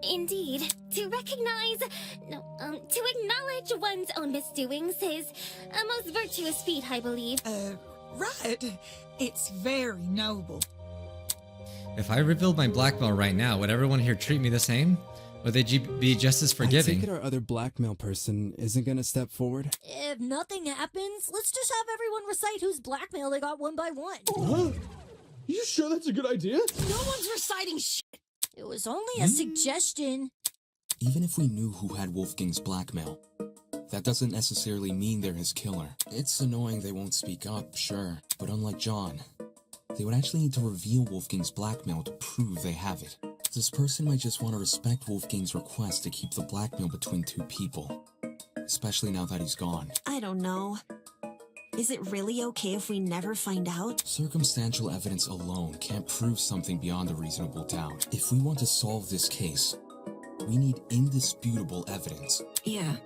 Indeed. To recognize, to acknowledge one's own misdoings is a most virtuous feat, I believe. Right. It's very noble. If I revealed my blackmail right now, would everyone here treat me the same? Would they be just as I forgiving? take it our other blackmail person isn't gonna step forward? If nothing happens, let's just have everyone recite whose blackmail they got one by one. Huh? You sure that's a good idea? No one's reciting shit. It was only a suggestion. Even if we knew who had Wolfgang's blackmail, that doesn't necessarily mean they're his killer. It's annoying they won't speak up, sure, but unlike John, they would actually need to reveal Wolfgang's blackmail to prove they have it. This person might just want to respect Wolfgang's request to keep the blackmail between two people, especially now that he's gone. I don't know. Is it really okay if we never find out? Circumstantial evidence alone can't prove something beyond a reasonable doubt. If we want to solve this case, we need indisputable evidence. Yeah.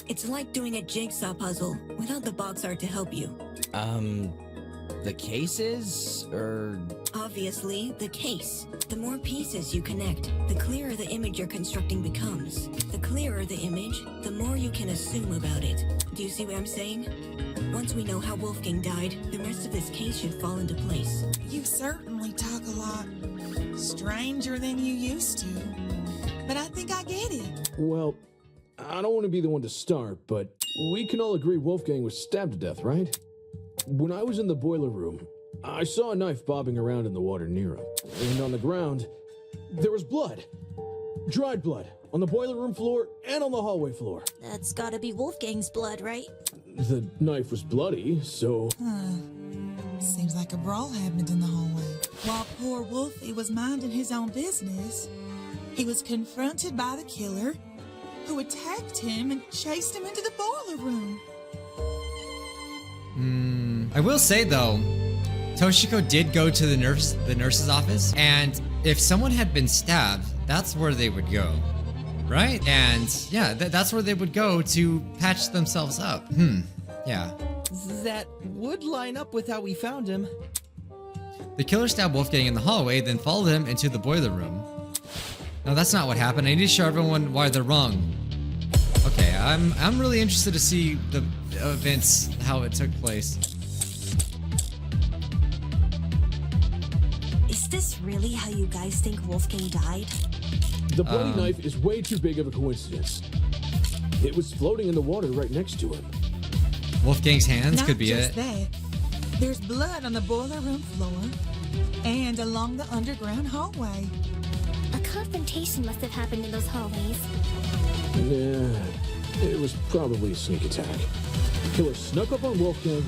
It's like doing a jigsaw puzzle without the box art to help you. The cases, or... Obviously, the case. The more pieces you connect, the clearer the image you're constructing becomes. The clearer the image, the more you can assume about it. Do you see what I'm saying? Once we know how Wolfgang died, the rest of this case should fall into place. You certainly talk a lot stranger than you used to. But I think I get it. Well, I don't want to be the one to start, but we can all agree Wolfgang was stabbed to death, right? When I was in the boiler room, I saw a knife bobbing around in the water near him. And on the ground, there was blood. Dried blood. On the boiler room floor and on the hallway floor. That's gotta be Wolfgang's blood, right? The knife was bloody, so... Seems like a brawl happened in the hallway. While poor Wolfie was minding his own business, he was confronted by the killer, who attacked him and chased him into the boiler room. I will say though, Toshiko did go to the nurse's office, and if someone had been stabbed, that's where they would go, right? And yeah, that's where they would go to patch themselves up. Yeah. That would line up with how we found him. The killer stabbed Wolfgang in the hallway, then followed him into the boiler room. No, that's not what happened. I need to show everyone why they're wrong. Okay, I'm really interested to see the events, how it took place. Is this really how you guys think Wolfgang died? The bloody knife is way too big of a coincidence. It was floating in the water right next to him. Wolfgang's hands Not could be just it. that. There's blood on the boiler room floor and along the underground hallway. A confrontation must have happened in those hallways. Yeah, it was probably a sneak attack. Killer snuck up on Wolfgang,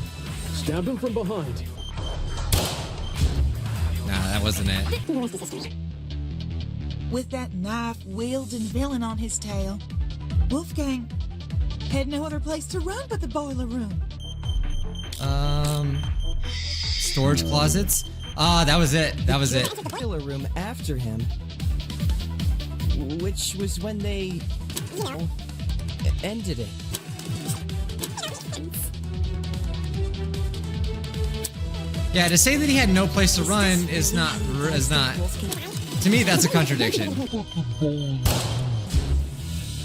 stabbed him from behind. Nah, that wasn't it. With that knife-wielding villain on his tail, Wolfgang had no other place to run but the boiler room. Storage closets. Ah, that was it. That was it. Killer room after him, which was when they ended it. Yeah, to say that he had no place to run is not. To me, that's a contradiction.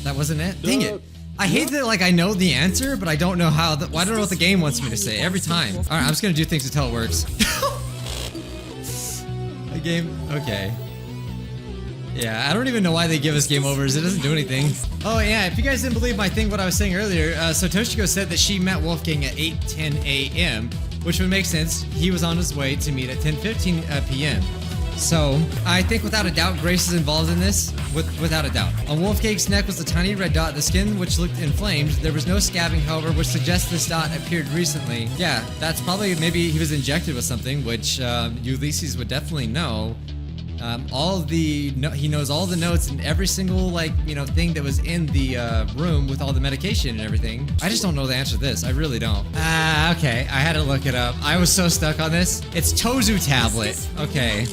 That wasn't it. Dang it! I hate that. Like I know the answer, but I don't know how. I don't know what the game wants me to say every time. All right, I'm just gonna do things until it works. The game. Okay. Yeah, I don't even know why they give us game overs. It doesn't do anything. Oh yeah, if you guys didn't believe my thing, what I was saying earlier, so Toshiko said that she met Wolfgang at 8:10 a.m., which would make sense. He was on his way to meet at 10:15 p.m. So I think without a doubt, Grace is involved in this. Without a doubt. On Wolfgang's neck was a tiny red dot. The skin, which looked inflamed. There was no scabbing, however, which suggests this dot appeared recently. Yeah, that's probably maybe he was injected with something, which Ulysses would definitely know. He knows all the notes and every single thing that was in the room with all the medication and everything. I just don't know the answer to this. I really don't. Okay. I had to look it up. I was so stuck on this. It's Tozu tablet. Okay.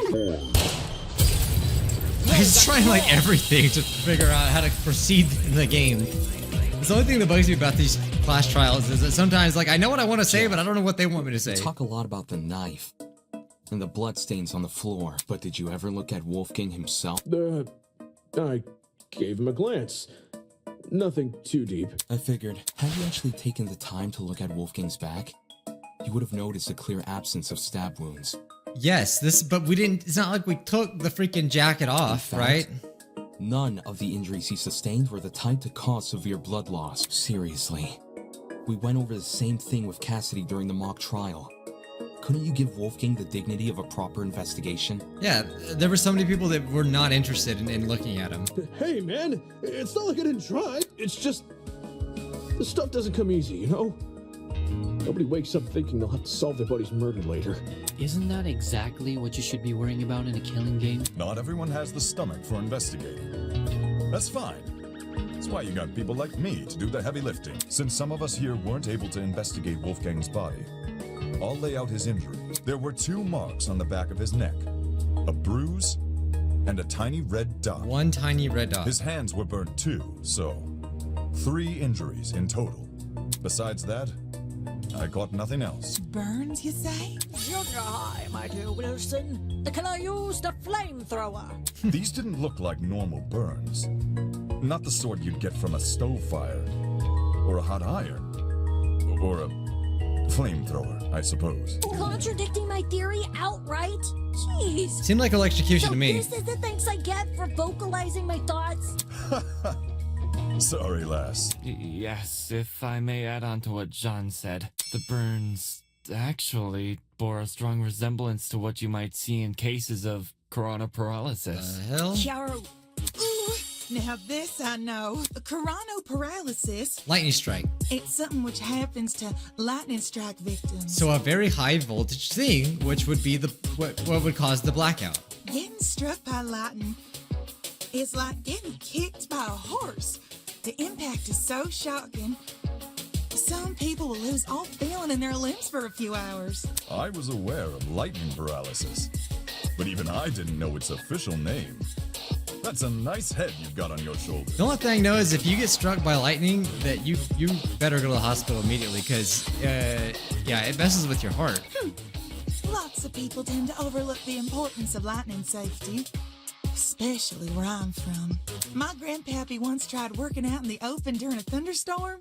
I was trying everything to figure out how to proceed in the game. It's the only thing that bugs me about these class trials is that sometimes I know what I want to say, but I don't know what they want me to say. We talk a lot about the knife and the bloodstains on the floor, but did you ever look at Wolfgang himself? I gave him a glance. Nothing too deep. I figured, had you actually taken the time to look at Wolfgang's back, you would have noticed a clear absence of stab wounds. Yes, but we didn't. It's not like we took the freaking jacket off, right? None of the injuries he sustained were the type to cause severe blood loss. Seriously. We went over the same thing with Cassidy during the mock trial. Couldn't you give Wolfgang the dignity of a proper investigation? Yeah, there were so many people that were not interested in looking at him. Hey, man, it's not like I didn't try. It's just, this stuff doesn't come easy, you know? Nobody wakes up thinking they'll have to solve their buddy's murder later. Isn't that exactly what you should be worrying about in a killing game? Not everyone has the stomach for investigating. That's fine. That's why you got people like me to do the heavy lifting. Since some of us here weren't able to investigate Wolfgang's body, I'll lay out his injuries. There were 2 marks on the back of his neck, a bruise, and a tiny red dot. 1 tiny red dot. His hands were burnt too, so 3 injuries in total. Besides that, I caught nothing else. Burns, you say? Junior high, my dear Wilson. The killer used a flamethrower. These didn't look like normal burns. Not the sort you'd get from a stove fire, or a hot iron, or a flamethrower, I suppose. Contradicting my theory outright? Jeez. Seemed like electrocution to me. This is the thanks I get for vocalizing my thoughts? Sorry, lass. Yes, if I may add on to what John said, the burns actually bore a strong resemblance to what you might see in cases of corona paralysis. Hell? Chiaro. Now this I know. Coronal paralysis. Lightning strike. It's something which happens to lightning strike victims. So a very high voltage thing, which would be what would cause the blackout. Getting struck by lightning is like getting kicked by a horse. The impact is so shocking. Some people will lose all feeling in their limbs for a few hours. I was aware of lightning paralysis, but even I didn't know its official name. That's a nice head you've got on your shoulder. The only thing I know is if you get struck by lightning, that you better go to the hospital immediately, because it messes with your heart. Lots of people tend to overlook the importance of lightning safety, especially where I'm from. My grandpappy once tried working out in the open during a thunderstorm.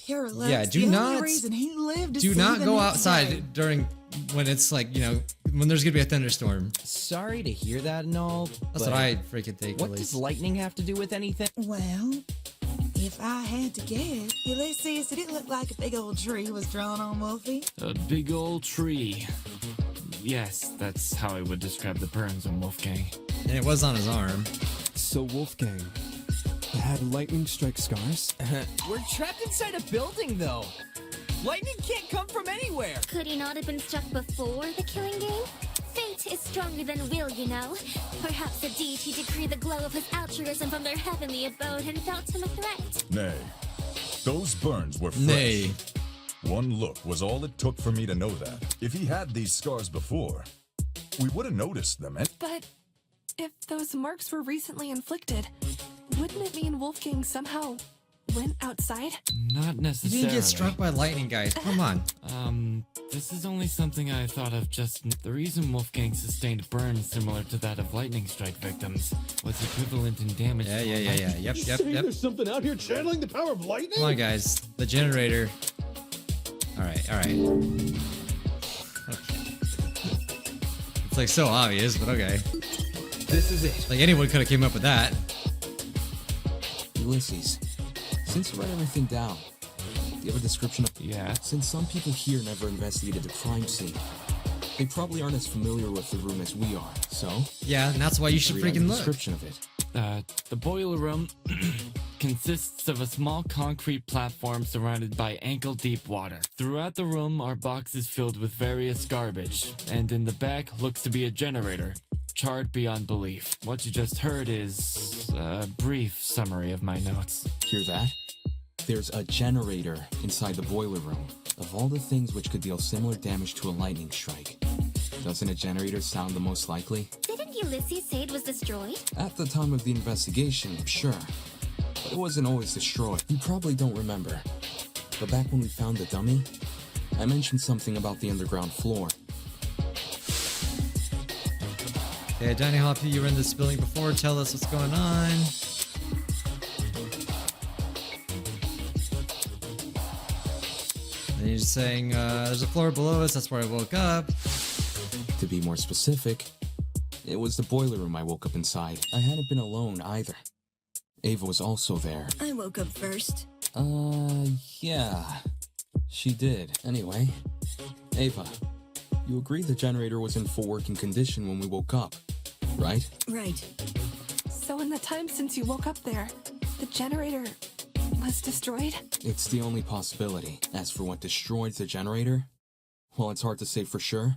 Pure luck. Yeah, the only reason he lived to do see not the go next outside day. during when it's when there's gonna be a thunderstorm. Sorry to hear that and all. That's but what I freaking think. What at does least. lightning have to do with anything? Well, If I had to guess, Ulysses, did it look like a big old tree was drawn on Wolfie? A big old tree. Yes, that's how I would describe the burns on Wolfgang. And it was on his arm. So Wolfgang had lightning strike scars? We're trapped inside a building, though. Lightning can't come from anywhere. Could he not have been struck before the killing game? Fate is stronger than will, you know. Perhaps the deity decreed the glow of his altruism from their heavenly abode and felt him a threat. Nay. Those burns were fresh. Nay. One look was all it took for me to know that. If he had these scars before, we would have noticed them. But if those marks were recently inflicted, wouldn't it mean Wolfgang somehow went outside? Not You necessarily. didn't get struck by lightning, guys. Come on. This is only something I thought of just... The reason Wolfgang sustained burns similar to that of lightning strike victims was equivalent in damage to Yeah. Yep. There's something out here channeling the power of lightning? Come on, guys. The generator. All right. Okay. It's like so obvious, but okay. This is it. Like anyone could have came up with that. Ulysses, since you write everything down, do you have a description of... Yeah. Since some people here never investigated the crime scene, they probably aren't as familiar with the room as we are, so... Yeah, and that's why you should read out freaking the look. description of it. The boiler room consists of a small concrete platform surrounded by ankle-deep water. Throughout the room are boxes filled with various garbage, and in the back looks to be a generator, charred beyond belief. What you just heard is a brief summary of my notes. Hear that? There's a generator inside the boiler room. Of all the things which could deal similar damage to a lightning strike, doesn't a generator sound the most likely? Didn't Ulysses say it was destroyed? At the time of the investigation, sure. But it wasn't always destroyed. You probably don't remember. But back when we found the dummy, I mentioned something about the underground floor. Okay, Danny Hoppy, you were in this building before. Tell us what's going on. And he's saying, there's a floor below us. That's where I woke up. To be more specific, it was the boiler room I woke up inside. I hadn't been alone either. Ava was also there. I woke up first. Yeah. She did. Anyway, Ava, you agreed the generator was in full working condition when we woke up, right? Right. So in the time since you woke up there, the generator was destroyed? It's the only possibility. As for what destroyed the generator, well, it's hard to say for sure.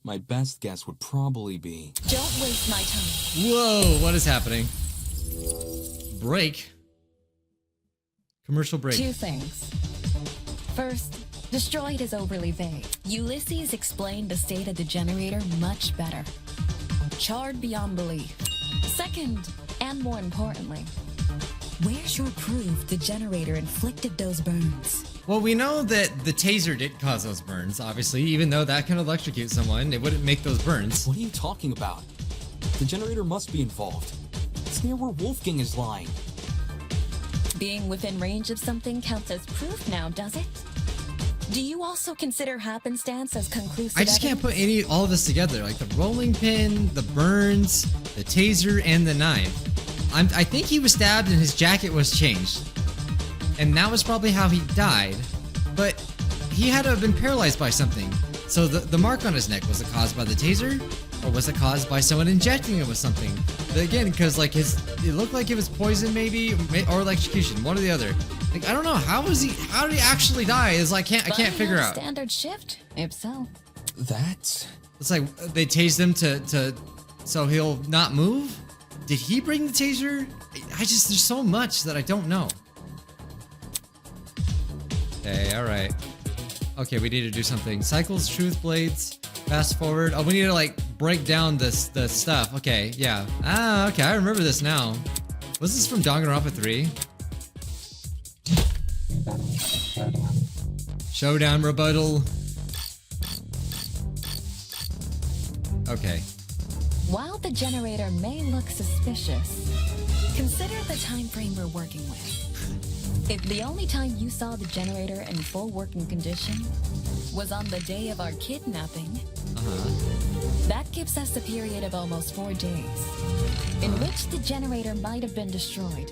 My best guess would probably be... Don't waste my time. Whoa, what is happening? Break. Commercial break. Two things. First, destroyed is overly vague. Ulysses explained the state of the generator much better. Charred beyond belief. Second, and more importantly, where's your proof the generator inflicted those burns? Well, we know that the taser did cause those burns, obviously, even though that can electrocute someone, it wouldn't make those burns. What are you talking about? The generator must be involved. It's near where Wolfgang is lying. Being within range of something counts as proof now, does it? Do you also consider happenstance as conclusive? I just can't put all of this together, like the rolling pin, the burns, the taser, and the knife. I think he was stabbed and his jacket was changed. And that was probably how he died. But he had to have been paralyzed by something. So the mark on his neck, was it caused by the taser? Or was it caused by someone injecting him with something? But again, because like it looked like it was poison maybe, or electrocution, one or the other. Like I don't know, how did he actually die? Is I can't figure out. Standard shift, if so. That's... It's like they tased him to so he'll not move? Did he bring the taser? There's so much that I don't know. Okay, alright. Okay, we need to do something. Cycles, truth blades, fast forward. Oh, we need to like break down the stuff. Okay, yeah. Ah, okay, I remember this now. Was this from Danganronpa 3? Showdown rebuttal. Okay. While the generator may look suspicious, consider the time frame we're working with. If the only time you saw the generator in full working condition was on the day of our kidnapping, that gives us a period of almost 4 days in which the generator might have been destroyed.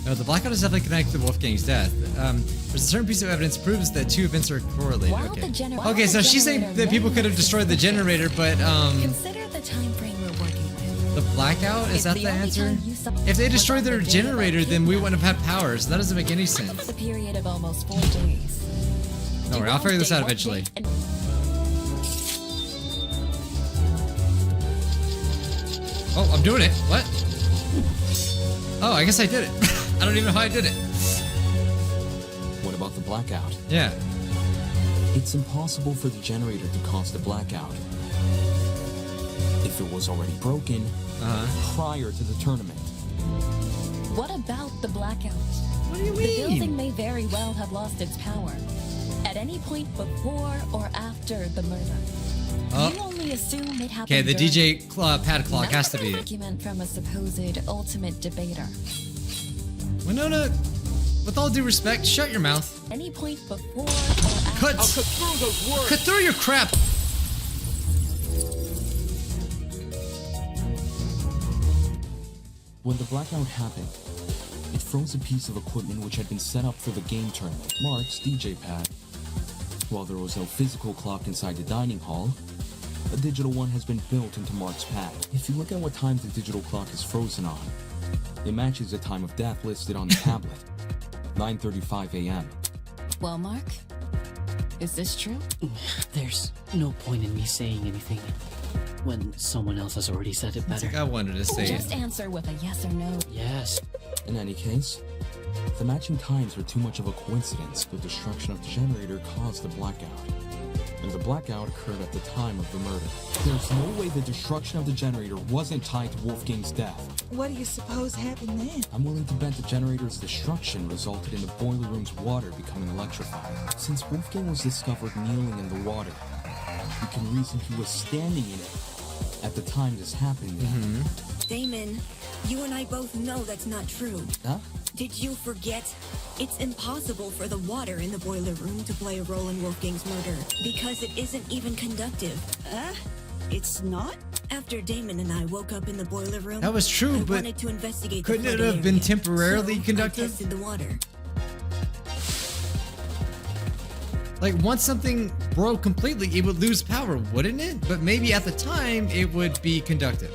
No, the blackout is definitely connected to Wolfgang's death. There's a certain piece of evidence proves that two events are correlated. While Okay. the gener- Okay, so she's saying that people could have destroyed the generator, but Consider the time frame we're working with. the blackout, is If that the the only answer? time you saw If they was destroyed on their the day of that generator, then we wouldn't have had power, so that doesn't make any sense. The period of almost 4 days. Don't worry, I'll figure this out eventually. Oh, I'm doing it. What? Oh, I guess I did it. I don't even know how I did it. What about the blackout? Yeah. It's impossible for the generator to cause the blackout if it was already broken prior to the tournament. What about the blackout? What do you The mean? building may very well have lost its power at any point before or after the murder. Oh. You only assume it happened. Okay, the during- DJ pad clock has to be Another it. argument from a supposed ultimate debater. Winona, with all due respect, shut your mouth. Any point before or after. Cut through those words. Cut through your crap. When the blackout happened, it froze a piece of equipment which had been set up for the game tournament, Mark's DJ pad. While there was no physical clock inside the dining hall, a digital one has been built into Mark's pad. If you look at what time the digital clock is frozen on, it matches the time of death listed on the tablet, 9:35 a.m. Well, Mark, is this true? There's no point in me saying anything when someone else has already said it better. I wanted to say Just answer with a yes or no. Yes. In any case, the matching times were too much of a coincidence. The destruction of the generator caused the blackout, and the blackout occurred at the time of the murder. There's no way the destruction of the generator wasn't tied to Wolfgang's death. What do you suppose happened then? I'm willing to bet the generator's destruction resulted in the boiler room's water becoming electrified. Since Wolfgang was discovered kneeling in the water, we can reason he was standing in it at the time this happened. Damon, you and I both know that's not true. Huh? Did you forget? It's impossible for the water in the boiler room to play a role in Wolfgang's murder because it isn't even conductive. It's not? After Damon and I woke up in the boiler room, That was true, I but wanted to investigate couldn't the it flooded have been area. temporarily So conductive? I tested the water. Like, once something broke completely, it would lose power, wouldn't it? But maybe at the time, it would be conductive.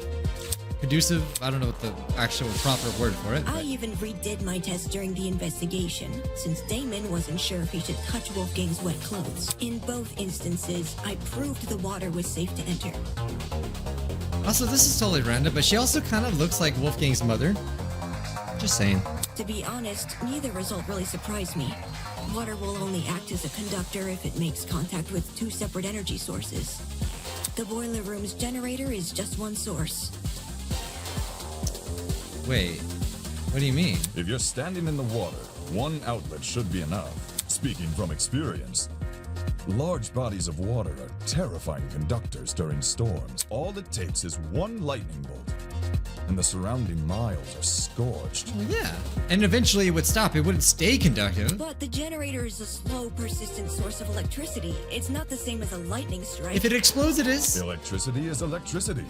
Conducive? I don't know what the actual proper word for it. I but- even redid my test during the investigation, since Damon wasn't sure if he should touch Wolfgang's wet clothes. In both instances, I proved the water was safe to enter. Also, this is totally random, but she also kind of looks like Wolfgang's mother. Just saying. To be honest, neither result really surprised me. Water will only act as a conductor if it makes contact with two separate energy sources. The boiler room's generator is just one source. Wait, what do you mean? If you're standing in the water, one outlet should be enough. Speaking from experience, large bodies of water are terrifying conductors during storms. All it takes is one lightning bolt, and the surrounding miles are scorched. Well, yeah. And eventually it would stop. It wouldn't stay conductive. But the generator is a slow, persistent source of electricity. It's not the same as a lightning strike. If it explodes, it is. Electricity is electricity.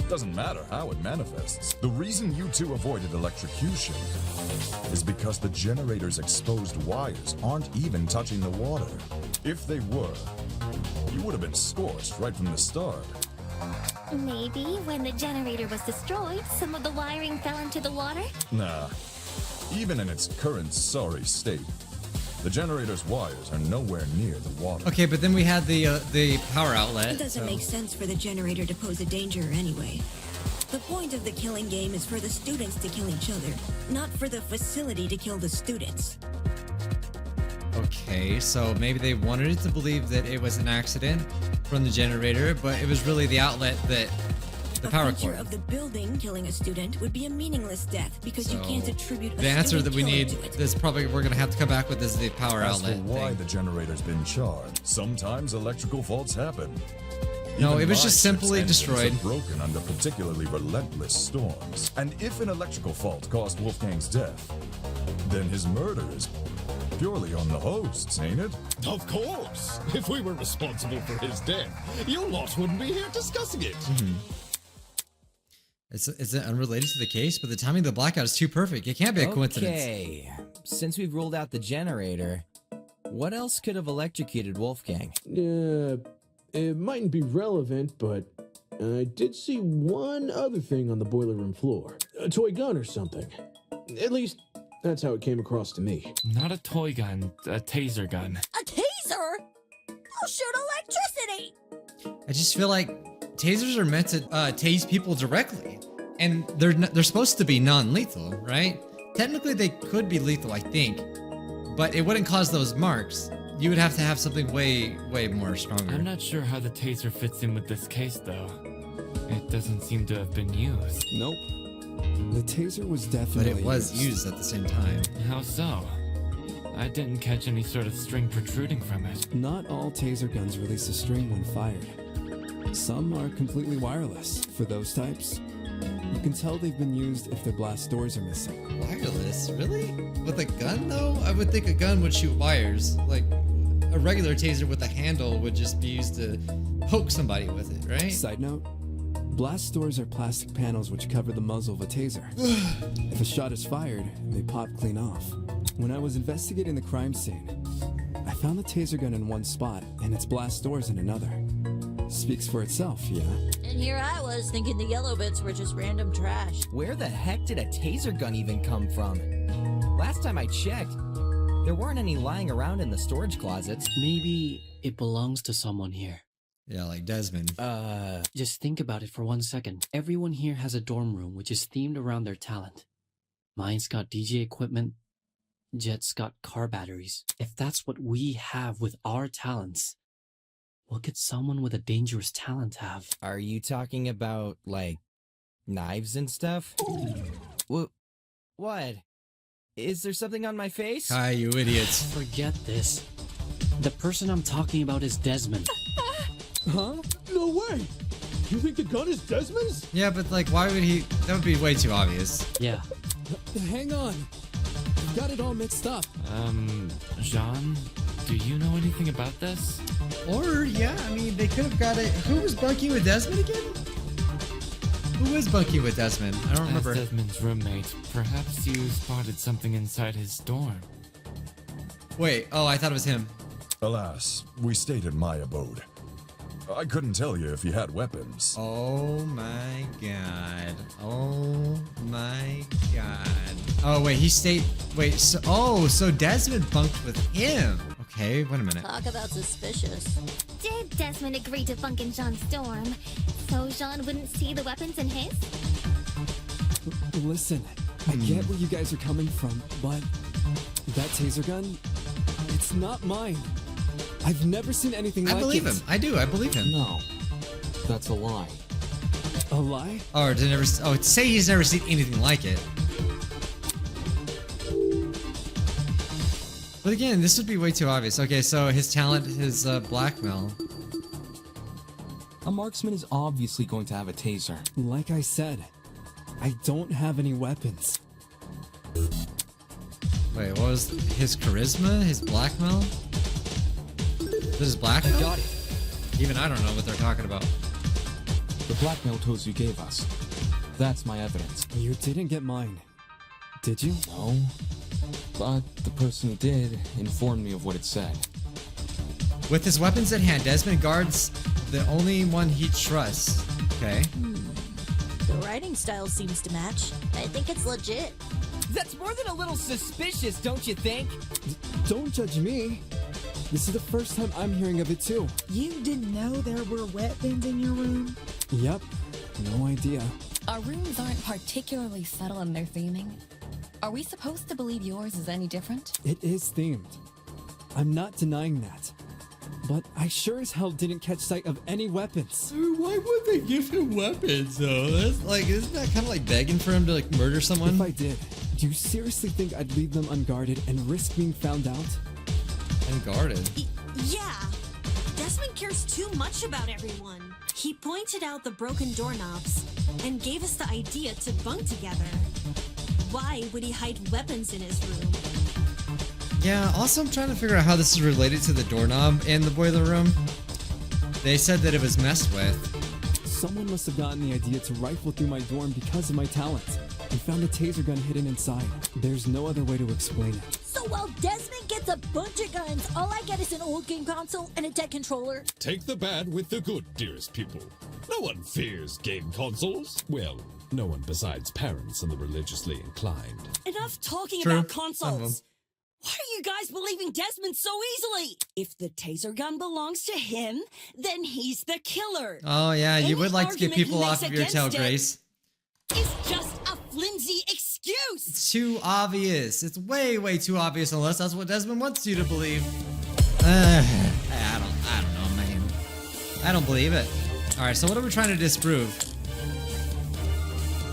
Doesn't matter how it manifests. The reason you two avoided electrocution is because the generator's exposed wires aren't even touching the water. If they were, you would have been scorched right from the start. Maybe when the generator was destroyed, some of the wiring fell into the water? Nah. Even in its current sorry state, the generator's wires are nowhere near the water. Okay, but then we had the power outlet. It doesn't so- make sense for the generator to pose a danger anyway. The point of the killing game is for the students to kill each other, not for the facility to kill the students. Okay, so maybe they wanted it to believe that it was an accident from the generator, but it was really the outlet that the power feature cord. of the building killing a student would be a meaningless death because you So, can't attribute a The answer that we student need killing to it. is probably we're gonna have to come back with is the power As outlet for why thing. the generator's been charged, sometimes electrical faults happen. No, Even it was my just ship's simply engines destroyed. are broken under particularly relentless storms. And if an electrical fault caused Wolfgang's death, then his murder is purely on the hosts, ain't it? Of course. If we were responsible for his death, you lot wouldn't be here discussing it. Is it unrelated to the case? But the timing of the blackout is too perfect. It can't be a coincidence. Okay, since we've ruled out the generator, what else could have electrocuted Wolfgang? It mightn't be relevant, but I did see one other thing on the boiler room floor. A toy gun or something. At least, that's how it came across to me. Not a toy gun, a taser gun. A taser? I'll shoot electricity! I just feel like tasers are meant to tase people directly, and they're supposed to be non-lethal, right? Technically, they could be lethal, I think, but it wouldn't cause those marks. You would have to have something way more stronger. I'm not sure how the taser fits in with this case, though. It doesn't seem to have been used. Nope. The taser was definitely But it was used at the same time. How so? I didn't catch any sort of string protruding from it. Not all taser guns release a string when fired. Some are completely wireless. For those types, you can tell they've been used if their blast doors are missing. Wireless? Really? With a gun, though? I would think a gun would shoot wires. Like, a regular taser with a handle would just be used to poke somebody with it, right? Side note, blast doors are plastic panels which cover the muzzle of a taser. If a shot is fired, they pop clean off. When I was investigating the crime scene, I found the taser gun in one spot and its blast doors in another. Speaks for itself, yeah? And here I was thinking the yellow bits were just random trash. Where the heck did a taser gun even come from? Last time I checked, there weren't any lying around in the storage closets. Maybe it belongs to someone here. Yeah, like Desmond. Just think about it for 1 second. Everyone here has a dorm room which is themed around their talent. Mine's got DJ equipment. Jet's got car batteries. If that's what we have with our talents, what could someone with a dangerous talent have? Are you talking about, like, knives and stuff? What? Is there something on my face? Kai, you idiots. Forget this. The person I'm talking about is Desmond. Huh? No way! You think the gun is Desmond's? Yeah, but like, why would he? That would be way too obvious. Yeah. Hang on. Got it all mixed up. Jean, do you know anything about this? Or, yeah, I mean, they could have got it. Who was bunking with Desmond again? Who was bunking with Desmond? I don't remember. As Desmond's roommate, perhaps you spotted something inside his dorm. Wait, oh, I thought it was him. Alas, we stayed in my abode. I couldn't tell you if he had weapons. Oh my god. Oh my god. Oh wait, he stayed. Wait, so Desmond bunked with him. Okay, wait a minute. Talk about suspicious. Did Desmond agree to bunk in Jean's dorm so Jean wouldn't see the weapons in his? Listen, I get where you guys are coming from, but that taser gun, it's not mine. I've never seen anything like it. I believe him. I do. I believe him. No, that's a lie. A lie? Or to never. Oh, say he's never seen anything like it. But again, this would be way too obvious. Okay, so his talent is blackmail. A marksman is obviously going to have a taser. Like I said, I don't have any weapons. Wait, what was his charisma? His blackmail? This is blackmail? I got it. Even I don't know what they're talking about. The blackmail tools you gave us. That's my evidence. You didn't get mine, did you? No. But the person who did informed me of what it said. With his weapons at hand, Desmond guards the only one he trusts. Okay. The writing style seems to match. I think it's legit. That's more than a little suspicious, don't you think? Don't judge me. This is the first time I'm hearing of it too. You didn't know there were weapons in your room? Yep. No idea. Our rooms aren't particularly subtle in their theming. Are we supposed to believe yours is any different? It is themed. I'm not denying that. But I sure as hell didn't catch sight of any weapons. Dude, why would they give him weapons though? That's like, isn't that kind of like begging for him to like murder someone? If I did, do you seriously think I'd leave them unguarded and risk being found out? Unguarded? Yeah. Desmond cares too much about everyone. He pointed out the broken doorknobs and gave us the idea to bunk together. Why would he hide weapons in his room? Yeah, also I'm trying to figure out how this is related to the doorknob in the boiler room. They said that it was messed with. Someone must have gotten the idea to rifle through my dorm because of my talent, and found a taser gun hidden inside. There's no other way to explain it. So while Desmond gets a bunch of guns, all I get is an old game console and a dead controller. Take the bad with the good, dearest people. No one fears game consoles. Well, no one besides parents and the religiously inclined. Enough talking True. about Some of consoles. Why are you guys believing Desmond so easily? If the taser gun belongs to him, then he's the killer. Oh yeah, you Any would like to get argument he people makes off of your tail, against it Grace. It's just a flimsy excuse. It's too obvious. It's way, way too obvious unless that's what Desmond wants you to believe. I don't know, man. I don't believe it. Alright, so what are we trying to disprove?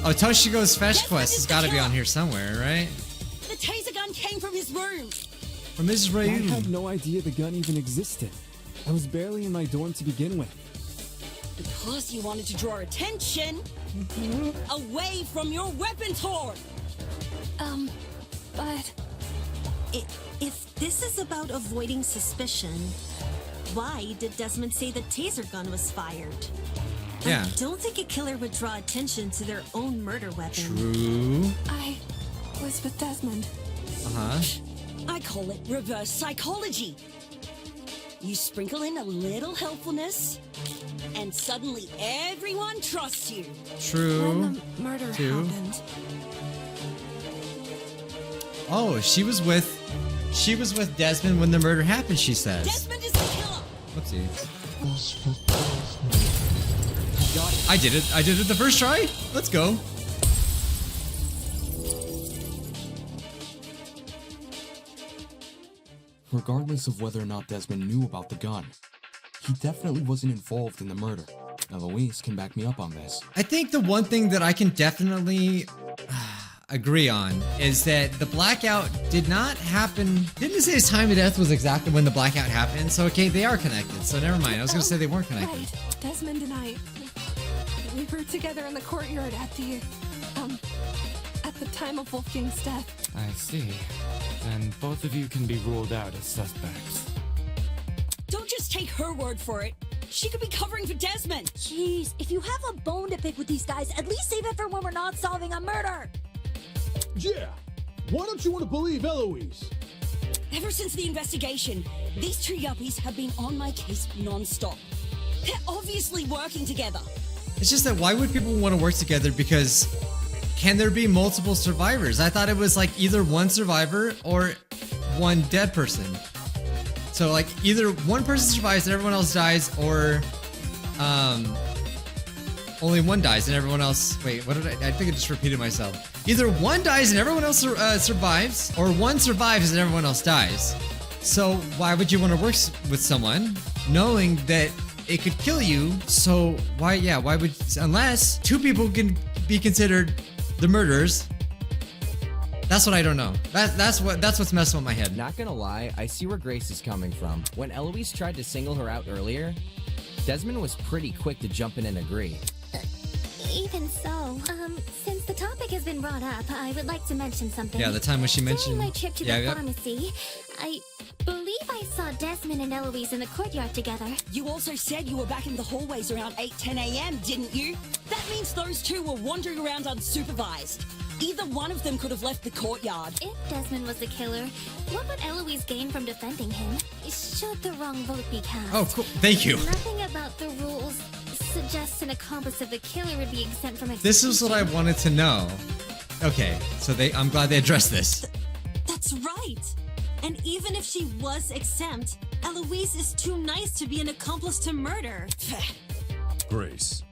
Oh, Toshiko's fetch quest has got to be on here somewhere, right? The taser gun came from his room. From his I room. had no idea the gun even existed. I was barely in my dorm to begin with. Because you wanted to draw attention away from your weapons hoard. But If this is about avoiding suspicion, why did Desmond say the taser gun was fired? Yeah. I don't think a killer would draw attention to their own murder weapon. True. I was with Desmond. Uh-huh. I call it reverse psychology. You sprinkle in a little helpfulness, and suddenly everyone trusts you. True. When the murder True. happened, Oh, she was with Desmond when the murder happened, she says. Desmond is the killer. Whoopsie. I did it. I did it the first try. Let's go. Regardless of whether or not Desmond knew about the gun, he definitely wasn't involved in the murder. Eloise can back me up on this. I think the one thing that I can definitely agree on is that the blackout did not happen. Didn't say his time of death was exactly when the blackout happened. So okay, they are connected. So never mind. I was gonna say they weren't connected. right, Desmond and I, we were together in the courtyard at the time of Wolfgang's death. I see. Then both of you can be ruled out as suspects. Don't just take her word for it. She could be covering for Desmond. Jeez, if you have a bone to pick with these guys, at least save it for when we're not solving a murder. Yeah. Why don't you want to believe Eloise? Ever since the investigation, these two yuppies have been on my case non-stop. They're obviously working together. It's just that why would people want to work together? Because can there be multiple survivors? I thought it was like either one survivor or one dead person. So like either one person survives and everyone else dies, or only one dies and everyone else. Wait, what did I think I just repeated myself. Either one dies and everyone else survives, or one survives and everyone else dies. So why would you want to work with someone knowing that it could kill you? So why would, unless two people can be considered the murderers? That's what I don't know. That's what's messing with my head. Not gonna lie, I see where Grace is coming from. When Eloise tried to single her out earlier, Desmond was pretty quick to jump in and agree. Even so, since the topic has been brought up, I would like to mention something. Yeah, the time when she mentioned. During my trip to the pharmacy, I believe I saw Desmond and Eloise in the courtyard together. You also said you were back in the hallways around 8-10 a.m., didn't you? That means those two were wandering around unsupervised. Either one of them could have left the courtyard. If Desmond was the killer, what would Eloise gain from defending him? Should the wrong vote be cast? Oh, cool. Thank you. Nothing about the rules suggests an accomplice of the killer would be exempt from execution. This is what I wanted to know. Okay, so I'm glad they addressed this. That's right. And even if she was exempt, Eloise is too nice to be an accomplice to murder. Grace,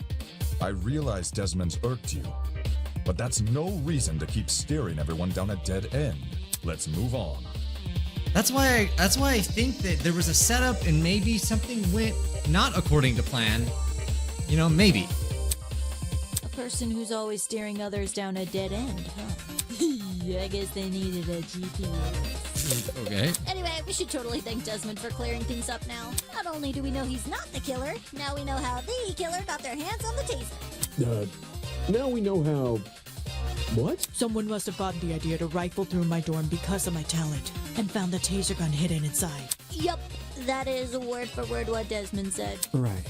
I realize Desmond's irked you, but that's no reason to keep steering everyone down a dead end. Let's move on. That's why I think that there was a setup and maybe something went not according to plan. You know, maybe. A person who's always steering others down a dead end, huh? I guess they needed a GPS. Okay. Anyway, we should totally thank Desmond for clearing things up now. Not only do we know he's not the killer, now we know how the killer got their hands on the taser. Now we know how... What? Someone must have gotten the idea to rifle through my dorm because of my talent, and found the taser gun hidden inside. Yup, that is word for word what Desmond said. Right.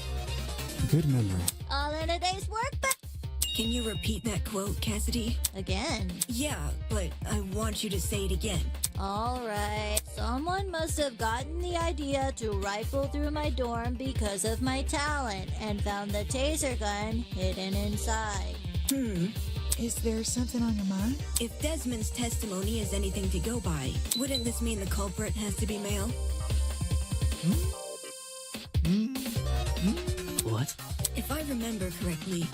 Good memory. All in a day's work, but Can you repeat that quote, Cassidy? again. Yeah, but I want you to say it again. Alright. Someone must have gotten the idea to rifle through my dorm because of my talent and found the taser gun hidden inside. Is there something on your mind? If Desmond's testimony is anything to go by, wouldn't this mean the culprit has to be male? What? If I remember correctly,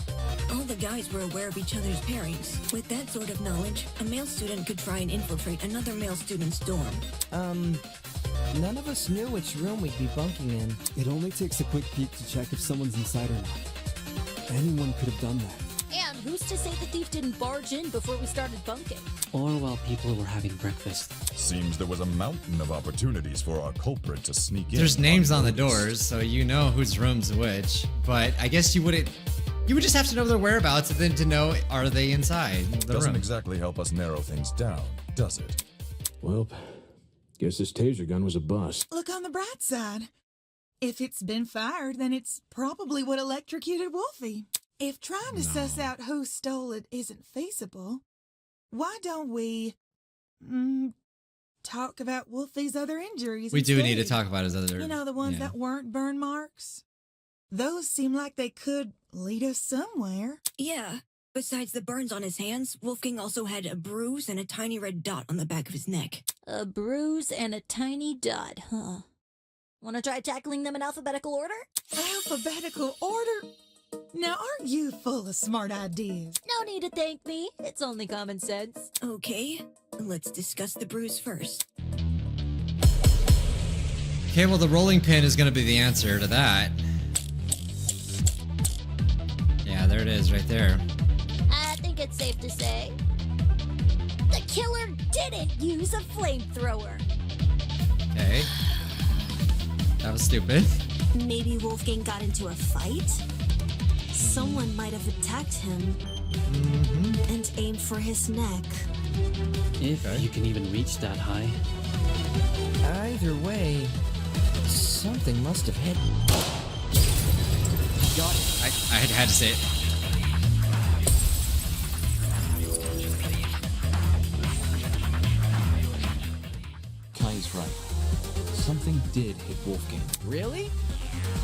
all the guys were aware of each other's pairings. With that sort of knowledge, a male student could try and infiltrate another male student's dorm. None of us knew which room we'd be bunking in. It only takes a quick peek to check if someone's inside or not. Anyone could have done that. And who's to say the thief didn't barge in before we started bunking? Or while people were having breakfast. Seems there was a mountain of opportunities for our culprit to sneak in. There's names on the unnoticed. doors, so you know whose room's which. But I guess you wouldn't. You would just have to know their whereabouts and then to know, are they inside the Doesn't room? exactly help us narrow things down, does it? Well, guess this taser gun was a bust. Look on the bright side. If it's been fired, then it's probably what electrocuted Wolfie. If trying to suss out who stole it isn't feasible, why don't we talk about Wolfie's other injuries? We do need to instead? talk about his other. You know, the ones yeah. that weren't burn marks? Those seem like they could lead us somewhere. Yeah. Besides the burns on his hands, Wolfgang also had a bruise and a tiny red dot on the back of his neck. A bruise and a tiny dot, huh? Wanna try tackling them in alphabetical order? Alphabetical order? Now, aren't you full of smart ideas? No need to thank me. It's only common sense. Okay, let's discuss the bruise first. Okay, well, the rolling pin is going to be the answer to that. Yeah, there it is, right there. I think it's safe to say the killer didn't use a flamethrower. Okay. That was stupid. Maybe Wolfgang got into a fight? Someone might have attacked him and aimed for his neck. If you can even reach that high. Either way, something must have hit. Got it. I had to say it. Kai's right. Something did hit Wolfgang. Really?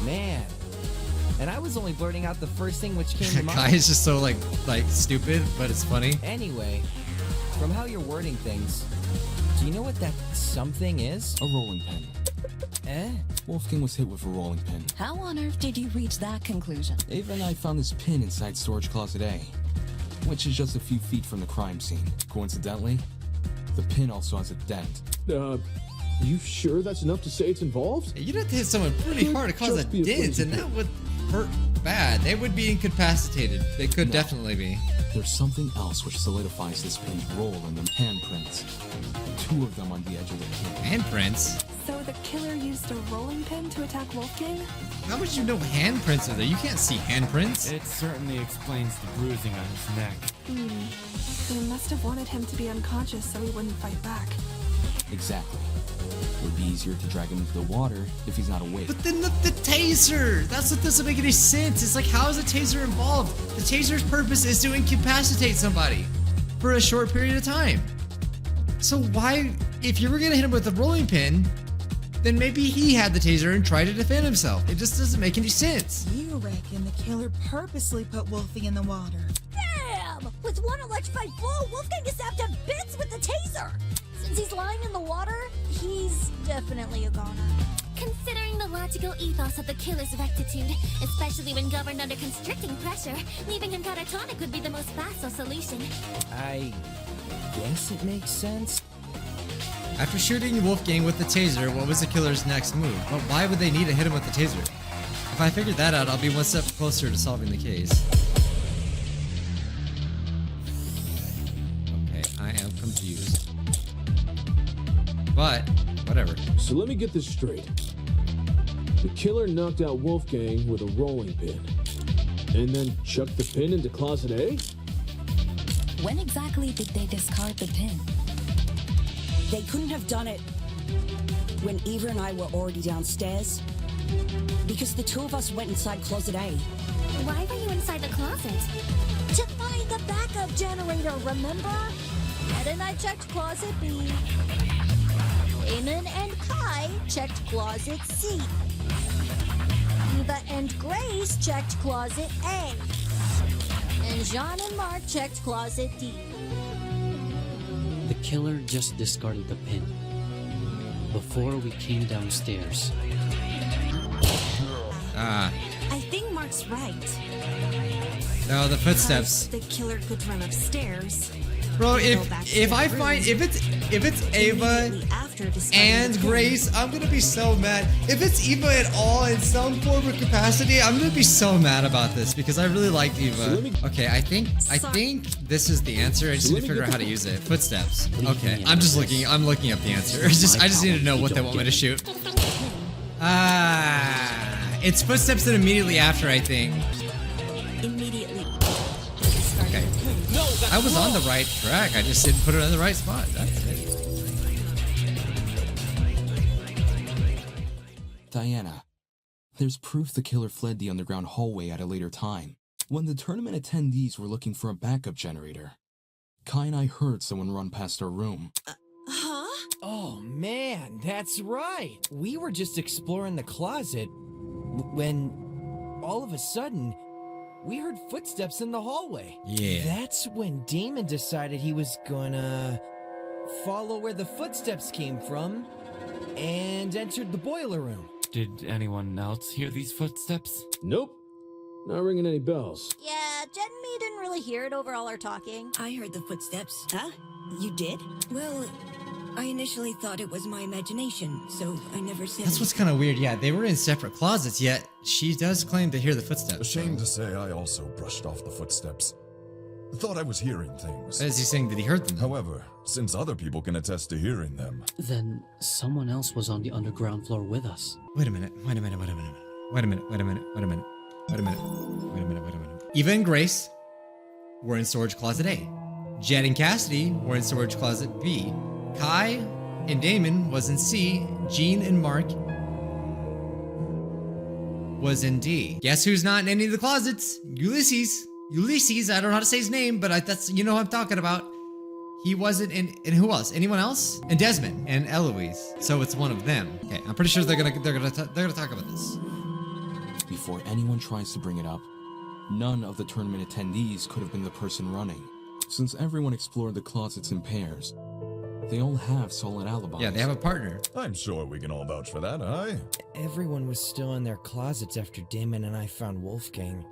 Man. And I was only blurting out the first thing which came to mind. Kai is just so like stupid, but it's funny. Anyway, from how you're wording things, do you know what that something is? A rolling pin. Eh? Wolfgang was hit with a rolling pin. How on earth did you reach that conclusion? Ava and I found this pin inside storage closet A, which is just a few feet from the crime scene. Coincidentally, the pin also has a dent. You sure that's enough to say it's involved? You'd have to hit someone pretty hard to cause a Just be a dent, flimsy and that pin. would hurt bad. They would be incapacitated. They could definitely be. There's something else which solidifies this pin's role in the handprints. 2 of them on the edge of the pin. Handprints? So the killer used a rolling pin to attack Wolfgang? How would you know handprints are there? You can't see handprints. It certainly explains the bruising on his neck. They must have wanted him to be unconscious so he wouldn't fight back. Exactly. It would be easier to drag him into the water if he's not awake. But then the taser! That's what doesn't make any sense. It's like, how is a taser involved? The taser's purpose is to incapacitate somebody for a short period of time. So why, if you were gonna hit him with a rolling pin, then maybe he had the taser and tried to defend himself. It just doesn't make any sense. You reckon the killer purposely put Wolfie in the water? Damn! With one electrified blow, Wolfgang is zapped to bits with the taser! Since he's lying in the water, he's definitely a goner. Considering the logical ethos of the killer's rectitude, especially when governed under constricting pressure, leaving him catatonic would be the most facile solution. I guess it makes sense. After shooting Wolfgang with the taser, what was the killer's next move? But why would they need to hit him with the taser? If I figured that out, I'll be one step closer to solving the case. Okay, I am confused. But, whatever. So let me get this straight. The killer knocked out Wolfgang with a rolling pin, and then chucked the pin into closet A? When exactly did they discard the pin? They couldn't have done it when Eva and I were already downstairs. Because the two of us went inside closet A. Why were you inside the closet? To find the backup generator, remember? Ed and I checked closet B. Damon and Kai checked closet C. Eva and Grace checked closet A. And Jean and Mark checked closet D. The killer just discarded the pin before we came downstairs. I think Mark's right. No, the footsteps. The killer could run upstairs. Bro, if I find if it's Ava and Grace, I'm gonna be so mad. If it's Eva at all in some form or capacity, I'm gonna be so mad about this because I really liked Eva. Okay, I think this is the answer. I just need to figure out how to use it. Footsteps. Okay, I'm looking up the answer. I just need to know what they want me to shoot. It's footsteps and immediately after, I think. Immediately. Okay. I was on the right track. I just didn't put it in the right spot. That's it. Diana, there's proof the killer fled the underground hallway at a later time, when the tournament attendees were looking for a backup generator. Kai and I heard someone run past our room. Huh? Oh man, that's right. We were just exploring the closet when all of a sudden we heard footsteps in the hallway. Yeah. That's when Damon decided he was gonna follow where the footsteps came from and entered the boiler room. Did anyone else hear these footsteps? Nope. Not ringing any bells. Yeah, Jen and me didn't really hear it over all our talking. I heard the footsteps. Huh? You did? Well, I initially thought it was my imagination, so I never said That's what's kind of weird. Yeah, they were in separate closets, yet she does claim to hear the footsteps. Ashamed to say, I also brushed off the footsteps. Thought I was hearing things. Is he saying that he heard them? However, since other people can attest to hearing them. Then someone else was on the underground floor with us. Wait a minute. Eva and Grace were in storage closet A. Jed and Cassidy were in storage closet B. Kai and Damon was in C. Jean and Mark was in D. Guess who's not in any of the closets? Ulysses. I don't know how to say his name, but that's, you know who I'm talking about. He wasn't in. And who else? Anyone else? And Desmond and Eloise. So it's one of them. Okay, I'm pretty sure they're gonna talk about this. Before anyone tries to bring it up, none of the tournament attendees could have been the person running. Since everyone explored the closets in pairs, they all have solid alibis. Yeah, they have a partner. I'm sure we can all vouch for that, aye? Everyone was still in their closets after Damon and I found Wolfgang.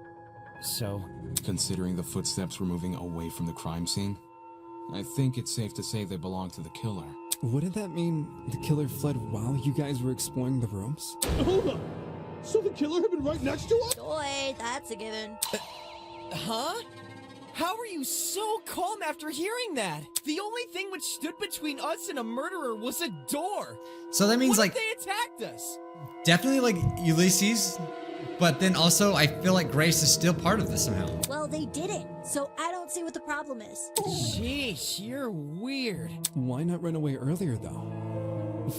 So, considering the footsteps were moving away from the crime scene, I think it's safe to say they belong to the killer. Wouldn't that mean the killer fled while you guys were exploring the rooms? Hold on. So the killer had been right next to us? Boy, that's a given. Huh? How are you so calm after hearing that? The only thing which stood between us and a murderer was a door. So that means, what like, if they attacked us? Definitely like Ulysses, but then also I feel like Grace is still part of this somehow. Well, they didn't, so I don't see what the problem is. Sheesh, you're weird. Why not run away earlier, though?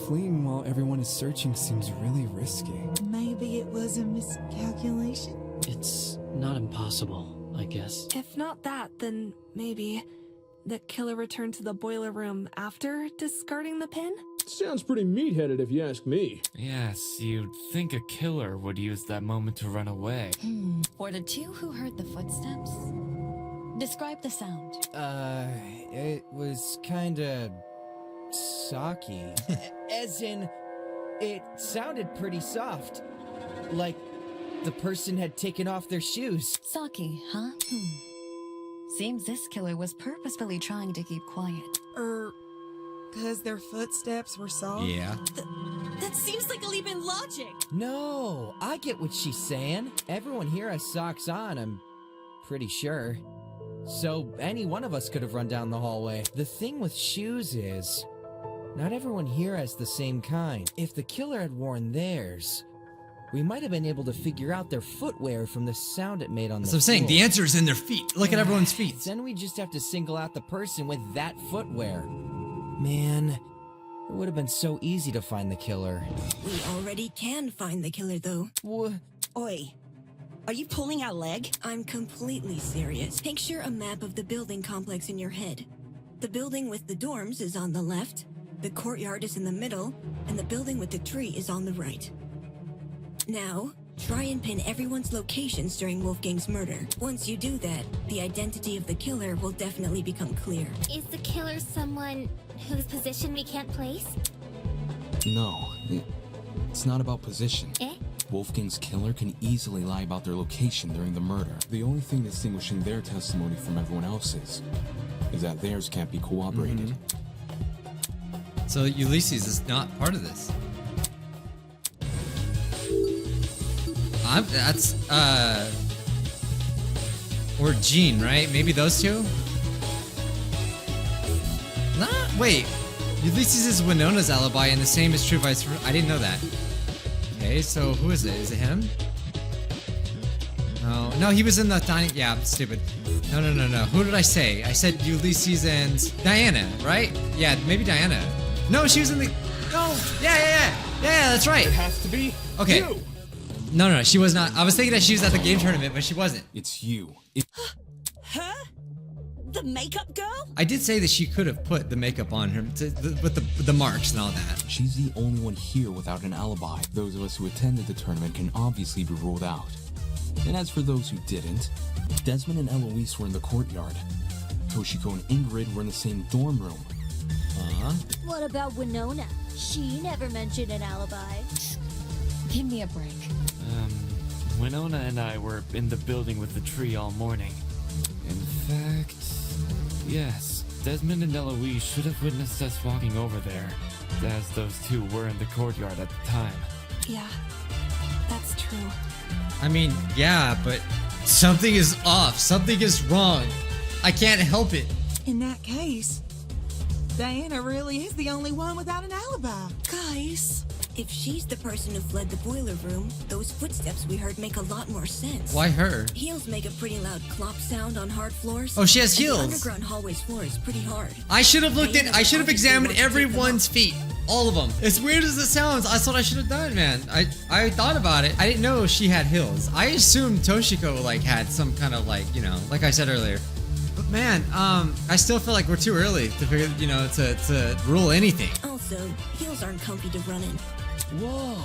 Fleeing while everyone is searching seems really risky. Maybe it was a miscalculation? It's not impossible, I guess. If not that, then maybe the killer returned to the boiler room after discarding the pin? Sounds pretty meat-headed if you ask me. Yes, you'd think a killer would use that moment to run away. For the two who heard the footsteps, describe the sound. It was kinda socky. As in, it sounded pretty soft. Like the person had taken off their shoes. Saki, huh? Seems this killer was purposefully trying to keep quiet. Because their footsteps were soft? Yeah. That seems like a leap in logic. No, I get what she's saying. Everyone here has socks on, I'm pretty sure. So any one of us could have run down the hallway. The thing with shoes is, not everyone here has the same kind. If the killer had worn theirs, we might have been able to figure out their footwear from the sound it made on the floor. That's what I'm saying. The answer is in their feet. Look at everyone's feet. Then we just have to single out the person with that footwear. Man, It would have been so easy to find the killer. We already can find the killer, though. Oi, are you pulling our leg? I'm completely serious. Picture a map of the building complex in your head. The building with the dorms is on the left, the courtyard is in the middle, and the building with the tree is on the right. Now, try and pin everyone's locations during Wolfgang's murder. Once you do that, the identity of the killer will definitely become clear. Is the killer someone whose position we can't place? No, it's not about position. Eh? Wolfgang's killer can easily lie about their location during the murder. The only thing distinguishing their testimony from everyone else's is that theirs can't be corroborated. So Ulysses is not part of this. Or Jean, right? Maybe those two? Wait. Ulysses is Winona's alibi and the same is true vice versa. I didn't know that. Okay, so who is it? Is it him? No, he was in the dining. Yeah, I'm stupid. No. Who did I say? I said Ulysses and Diana, right? Yeah, maybe Diana. No, she was in the. No. Yeah, that's right. It has to be. Okay. You. No, she was not. I was thinking that she was at the game tournament, but she wasn't. It's you. Her? The makeup girl? I did say that she could have put the makeup on her with the marks and all that. She's the only one here without an alibi. Those of us who attended the tournament can obviously be ruled out. And as for those who didn't, Desmond and Eloise were in the courtyard. Toshiko and Ingrid were in the same dorm room. What about Winona? She never mentioned an alibi. Give me a break. Winona and I were in the building with the tree all morning. In fact, yes, Desmond and Eloise should have witnessed us walking over there, as those two were in the courtyard at the time. Yeah, that's true. I mean, yeah, but something is off. Something is wrong. I can't help it. In that case, Diana really is the only one without an alibi. Guys, if she's the person who fled the boiler room, those footsteps we heard make a lot more sense. Why her? Heels make a pretty loud clop sound on hard floors. Oh, she has and heels. The underground hallway's floor is pretty hard. I should have I should have examined everyone's feet. All of them. As weird as it sounds, that's what I should have done, man. I thought about it. I didn't know she had heels. I assumed Toshiko had some kind of like I said earlier. But man, I still feel like we're too early to figure, to rule anything. Also, heels aren't comfy to run in. Whoa.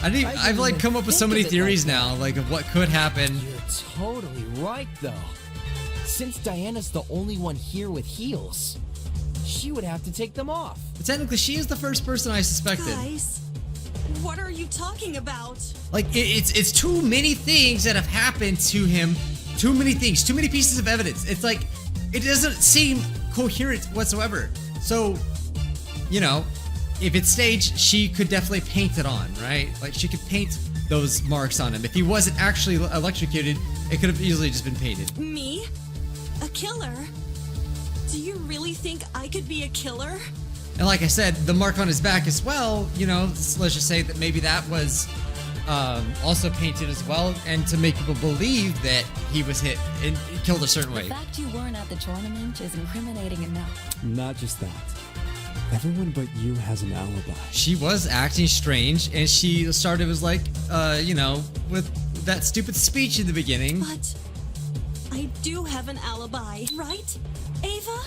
I've come up with so many theories now, of what could happen. You're totally right, though. Since Diana's the only one here with heels, she would have to take them off. But technically, she is the first person I suspected. Guys, what are you talking about? It's too many things that have happened to him. Too many things. Too many pieces of evidence. It's it doesn't seem coherent whatsoever. So, if it's staged, she could definitely paint it on, right? She could paint those marks on him. If he wasn't actually electrocuted, it could have easily just been painted. Me? A killer? Do you really think I could be a killer? And like I said, the mark on his back as well, let's just say that maybe that was also painted as well, and to make people believe that he was hit and killed a certain way. The fact you weren't at the tournament is incriminating enough. Not just that. Everyone but you has an alibi. She was acting strange, and she started with that stupid speech in the beginning. But I do have an alibi, right, Ava?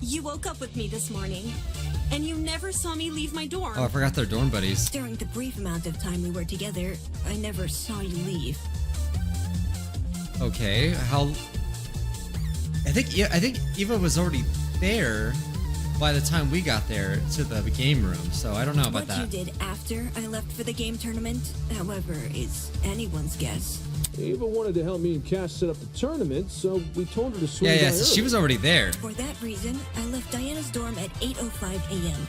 You woke up with me this morning, and you never saw me leave my dorm. Oh, I forgot they're dorm buddies. During the brief amount of time we were together, I never saw you leave. Okay, I think Eva was already there by the time we got there to the game room, so I don't know about that. What you did after I left for the game tournament, however, is anyone's guess. Ava wanted to help me and Cass set up the tournament, so we told her to swing by so she was already there. For that reason, I left Diana's dorm at 8:05 a.m.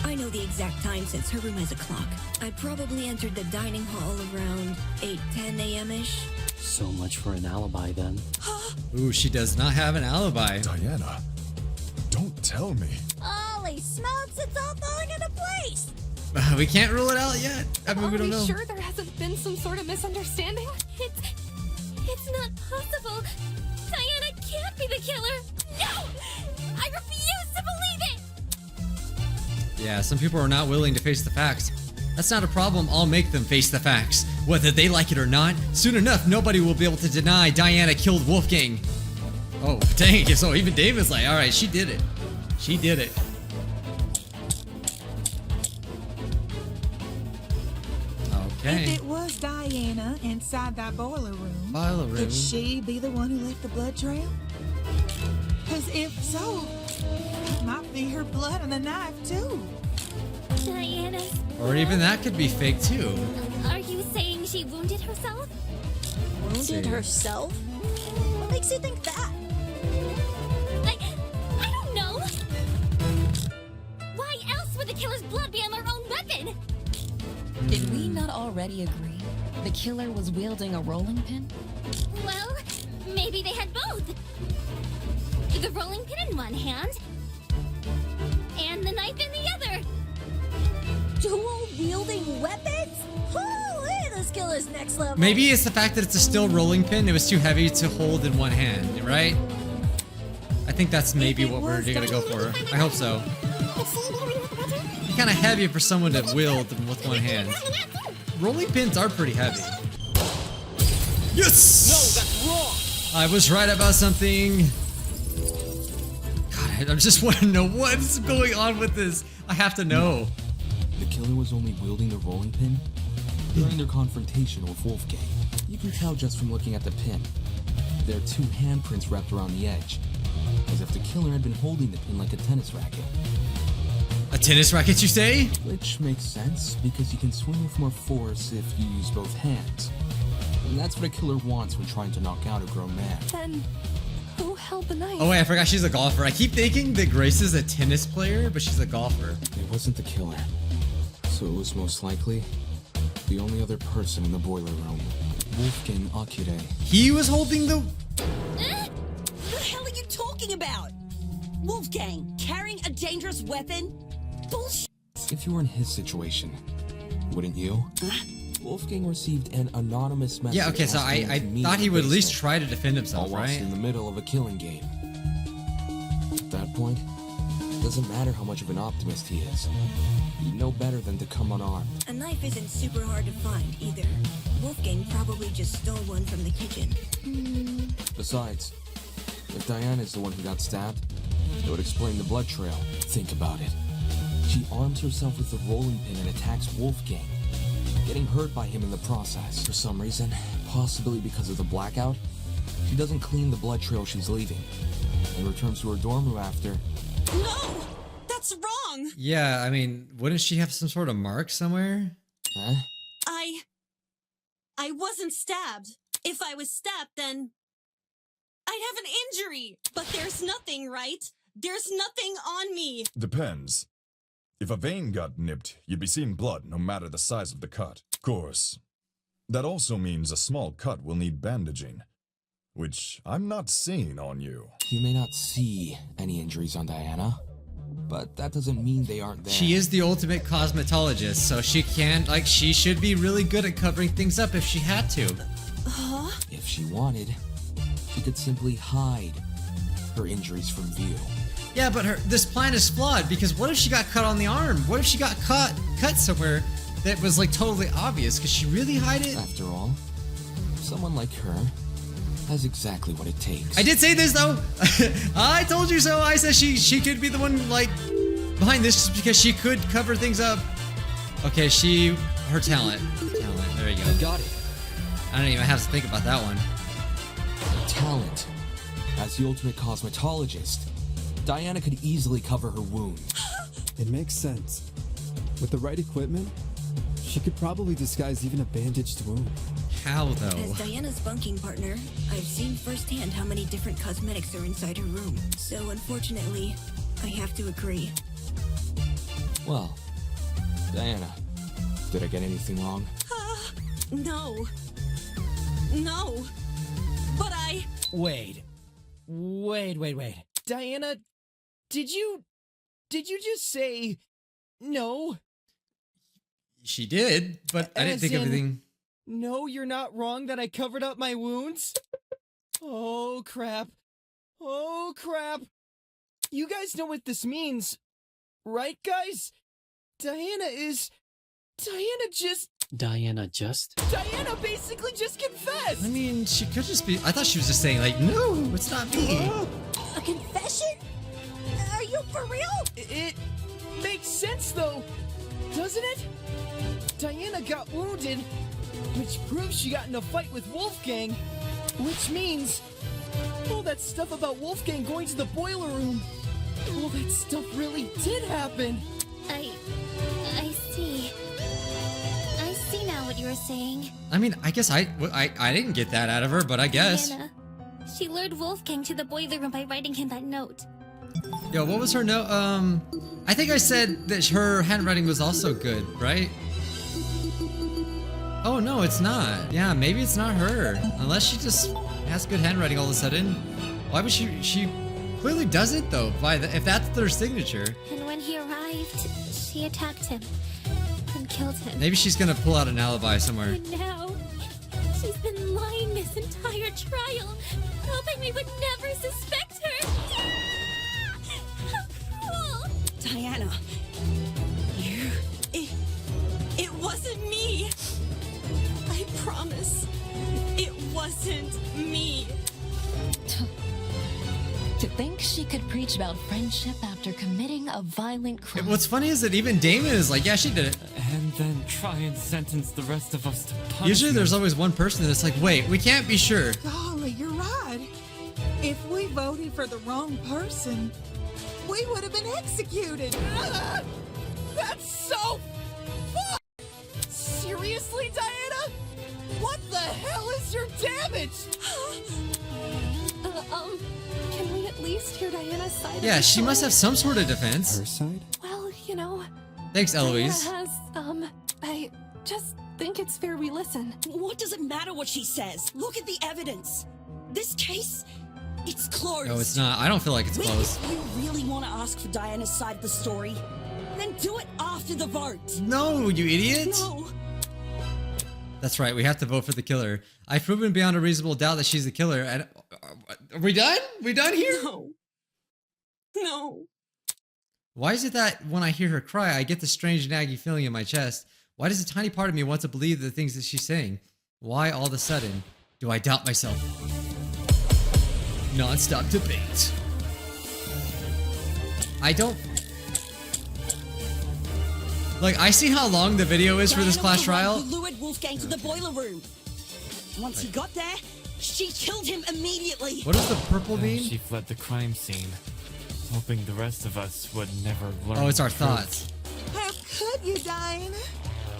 I know the exact time since her room has a clock. I probably entered the dining hall around 8:10 a.m.-ish. So much for an alibi, then. Ooh, she does not have an alibi. Diana, don't tell me. Holy smokes, it's all falling into place! We can't rule it out yet. I mean, we don't know. Are we sure there hasn't been some sort of misunderstanding? It's not possible. Diana can't be the killer. No! I refuse to believe it! Yeah, some people are not willing to face the facts. That's not a problem, I'll make them face the facts. Whether they like it or not, soon enough nobody will be able to deny Diana killed Wolfgang. Oh, dang, so even David's like, alright, she did it. She did it. Okay. If it was Diana inside that boiler room, could she be the one who left the blood trail? Because if so, it might be her blood on the knife too. Diana's. Or even that could be fake too. Are you saying she wounded herself? Wounded herself? What makes you think that? I don't know. Why else would the killer's blood be on their own weapon? Did we not already agree the killer was wielding a rolling pin? Well, maybe they had both. The rolling pin in one hand, and the knife in the other. Dual wielding weapons? Holy, this killer's next level. Maybe it's the fact that it's a still rolling pin. It was too heavy to hold in one hand, right? I think that's maybe what we're gonna go for. I hope so. It's kind of heavy for someone to wield with one hand. Rolling pins are pretty heavy. Yes! No, that's wrong! I was right about something. God, I just want to know what's going on with this. I have to know. The killer was only wielding the rolling pin during their confrontation with Wolfgang. You can tell just from looking at the pin. There are two handprints wrapped around the edge, as if the killer had been holding the pin like a tennis racket. A tennis racket, you say? Which makes sense, because you can swing with more force if you use both hands. And that's what a killer wants when trying to knock out a grown man. Then who held the knife? Oh wait, I forgot she's a golfer. I keep thinking that Grace is a tennis player, but she's a golfer. It wasn't the killer, so it was most likely the only other person in the boiler room. Wolfgang Akire. He was holding the... What the hell are you talking about? Wolfgang carrying a dangerous weapon? Bullshit. If you were in his situation, wouldn't you? Wolfgang received an anonymous message. Yeah, okay, so I thought he would at least try to defend himself, whilst right? in the middle of a killing game. At that point, it doesn't matter how much of an optimist he is. He'd know better than to come unarmed. A knife isn't super hard to find, either. Wolfgang probably just stole one from the kitchen. Besides, if Diana's the one who got stabbed, it would explain the blood trail. Think about it. She arms herself with the rolling pin and attacks Wolfgang, getting hurt by him in the process. For some reason, possibly because of the blackout, she doesn't clean the blood trail she's leaving, and returns to her dorm room after. No! That's wrong! Yeah, I mean, wouldn't she have some sort of mark somewhere? Huh? I wasn't stabbed. If I was stabbed, then I'd have an injury. But there's nothing, right? There's nothing on me. Depends. If a vein got nipped, you'd be seeing blood no matter the size of the cut. Of course. That also means a small cut will need bandaging, which I'm not seeing on you. You may not see any injuries on Diana, but that doesn't mean they aren't there. She is the ultimate cosmetologist, so she can, like, she should be really good at covering things up if she had to. If she wanted, she could simply hide her injuries from view. Yeah, but this plan is flawed, because what if she got cut on the arm? What if she got cut somewhere that was, like, totally obvious? Could she really hide it? After all, someone like her has exactly what it takes. I did say this, though. I told you so. I said she could be the one, like, behind this just because she could cover things up. Okay, her talent. There you go. I got it. I don't even have to think about that one. Talent. As the ultimate cosmetologist, Diana could easily cover her wound. It makes sense. With the right equipment, she could probably disguise even a bandaged wound. How, though? As Diana's bunking partner, I've seen firsthand how many different cosmetics are inside her room. So unfortunately, I have to agree. Well, Diana, did I get anything wrong? No. No. But Wait. Diana, did you just say no? She did, but I didn't think everything... No, you're not wrong that I covered up my wounds? Oh, crap. You guys know what this means, right, guys? Diana basically just confessed. I mean, she could just be. I thought she was just saying, like, no, it's not me. A confession? Are you for real? It makes sense, though, doesn't it? Diana got wounded, which proves she got in a fight with Wolfgang, which means all that stuff about Wolfgang going to the boiler room, all that stuff really did happen. I see. I see now what you were saying. I mean, I guess I didn't get that out of her, but I guess. Diana, she lured Wolfgang to the boiler room by writing him that note. Yo, what was her note? I think I said that her handwriting was also good, right? Oh no, it's not. Yeah, maybe it's not her. Unless she just has good handwriting all of a sudden. Why would she clearly does it though, if that's their signature. And when he arrived, she attacked him and killed him. Maybe she's gonna pull out an alibi somewhere. And now, she's been lying this entire trial, hoping we would never suspect her. How cruel! Diana, it wasn't me. I promise, it wasn't me. To think she could preach about friendship after committing a violent crime. What's funny is that even Damon is like, yeah, she did it. And then try and sentence the rest of us to punishment. Usually there's always one person that's like, wait, we can't be sure. Golly, you're right. If we voted for the wrong person, we would have been executed. That's so seriously, Diana? What the hell is your damage? Can we at least hear Diana's side? Yeah, of the she must story? have some sort of defense. Her side? Well, you know. Thanks, Eloise. Diana has, I just think it's fair we listen. What does it matter what she says? Look at the evidence. This case, it's closed. No, it's not. I don't feel like it's close. If you really want to ask for Diana's side of the story, then do it after the vote. No, you idiot. No. That's right. We have to vote for the killer. I've proven beyond a reasonable doubt that she's the killer. And are we done? We done here? No. Why is it that when I hear her cry, I get this strange naggy feeling in my chest? Why does a tiny part of me want to believe the things that she's saying? Why all of a sudden do I doubt myself? Non-stop debate. I don't... Like, I see how long the video is for this class trial. Who lured Wolfgang to the boiler room. Once he got there, she killed him immediately. What does the purple mean? She fled the crime scene, hoping the rest of us would never learn. Oh, it's our the truth. thoughts. How could you, Diana?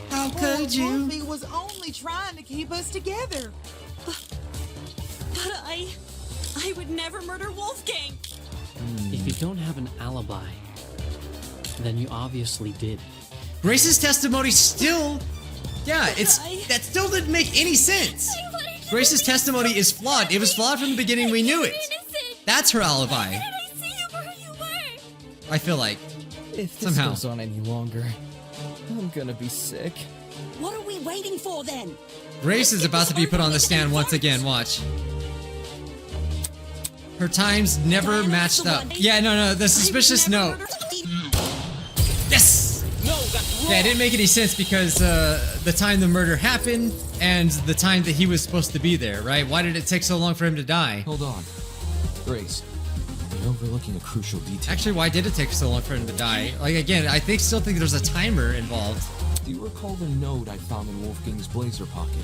How Poor could you? Wolfie was only trying to keep us together. But I would never murder Wolfgang. If you don't have an alibi, then you obviously did. Grace's testimony still... Yeah, that still didn't make any sense. Grace's testimony is flawed. It was flawed from the beginning. We knew it. That's her alibi. I feel like. If this Somehow. goes on any longer, I'm gonna be sick. What are we waiting for then? Grace is about to be put on the stand once again. Watch. Her times never matched up. Yeah, no, the suspicious note. Yes! No, that's wrong. Yeah, it didn't make any sense because the time the murder happened and the time that he was supposed to be there, right? Why did it take so long for him to die? Hold on. Grace, you're overlooking a crucial detail. Actually, why did it take so long for him to die? Like, again, I still think there's a timer involved. Do you recall the note I found in Wolfgang's blazer pocket?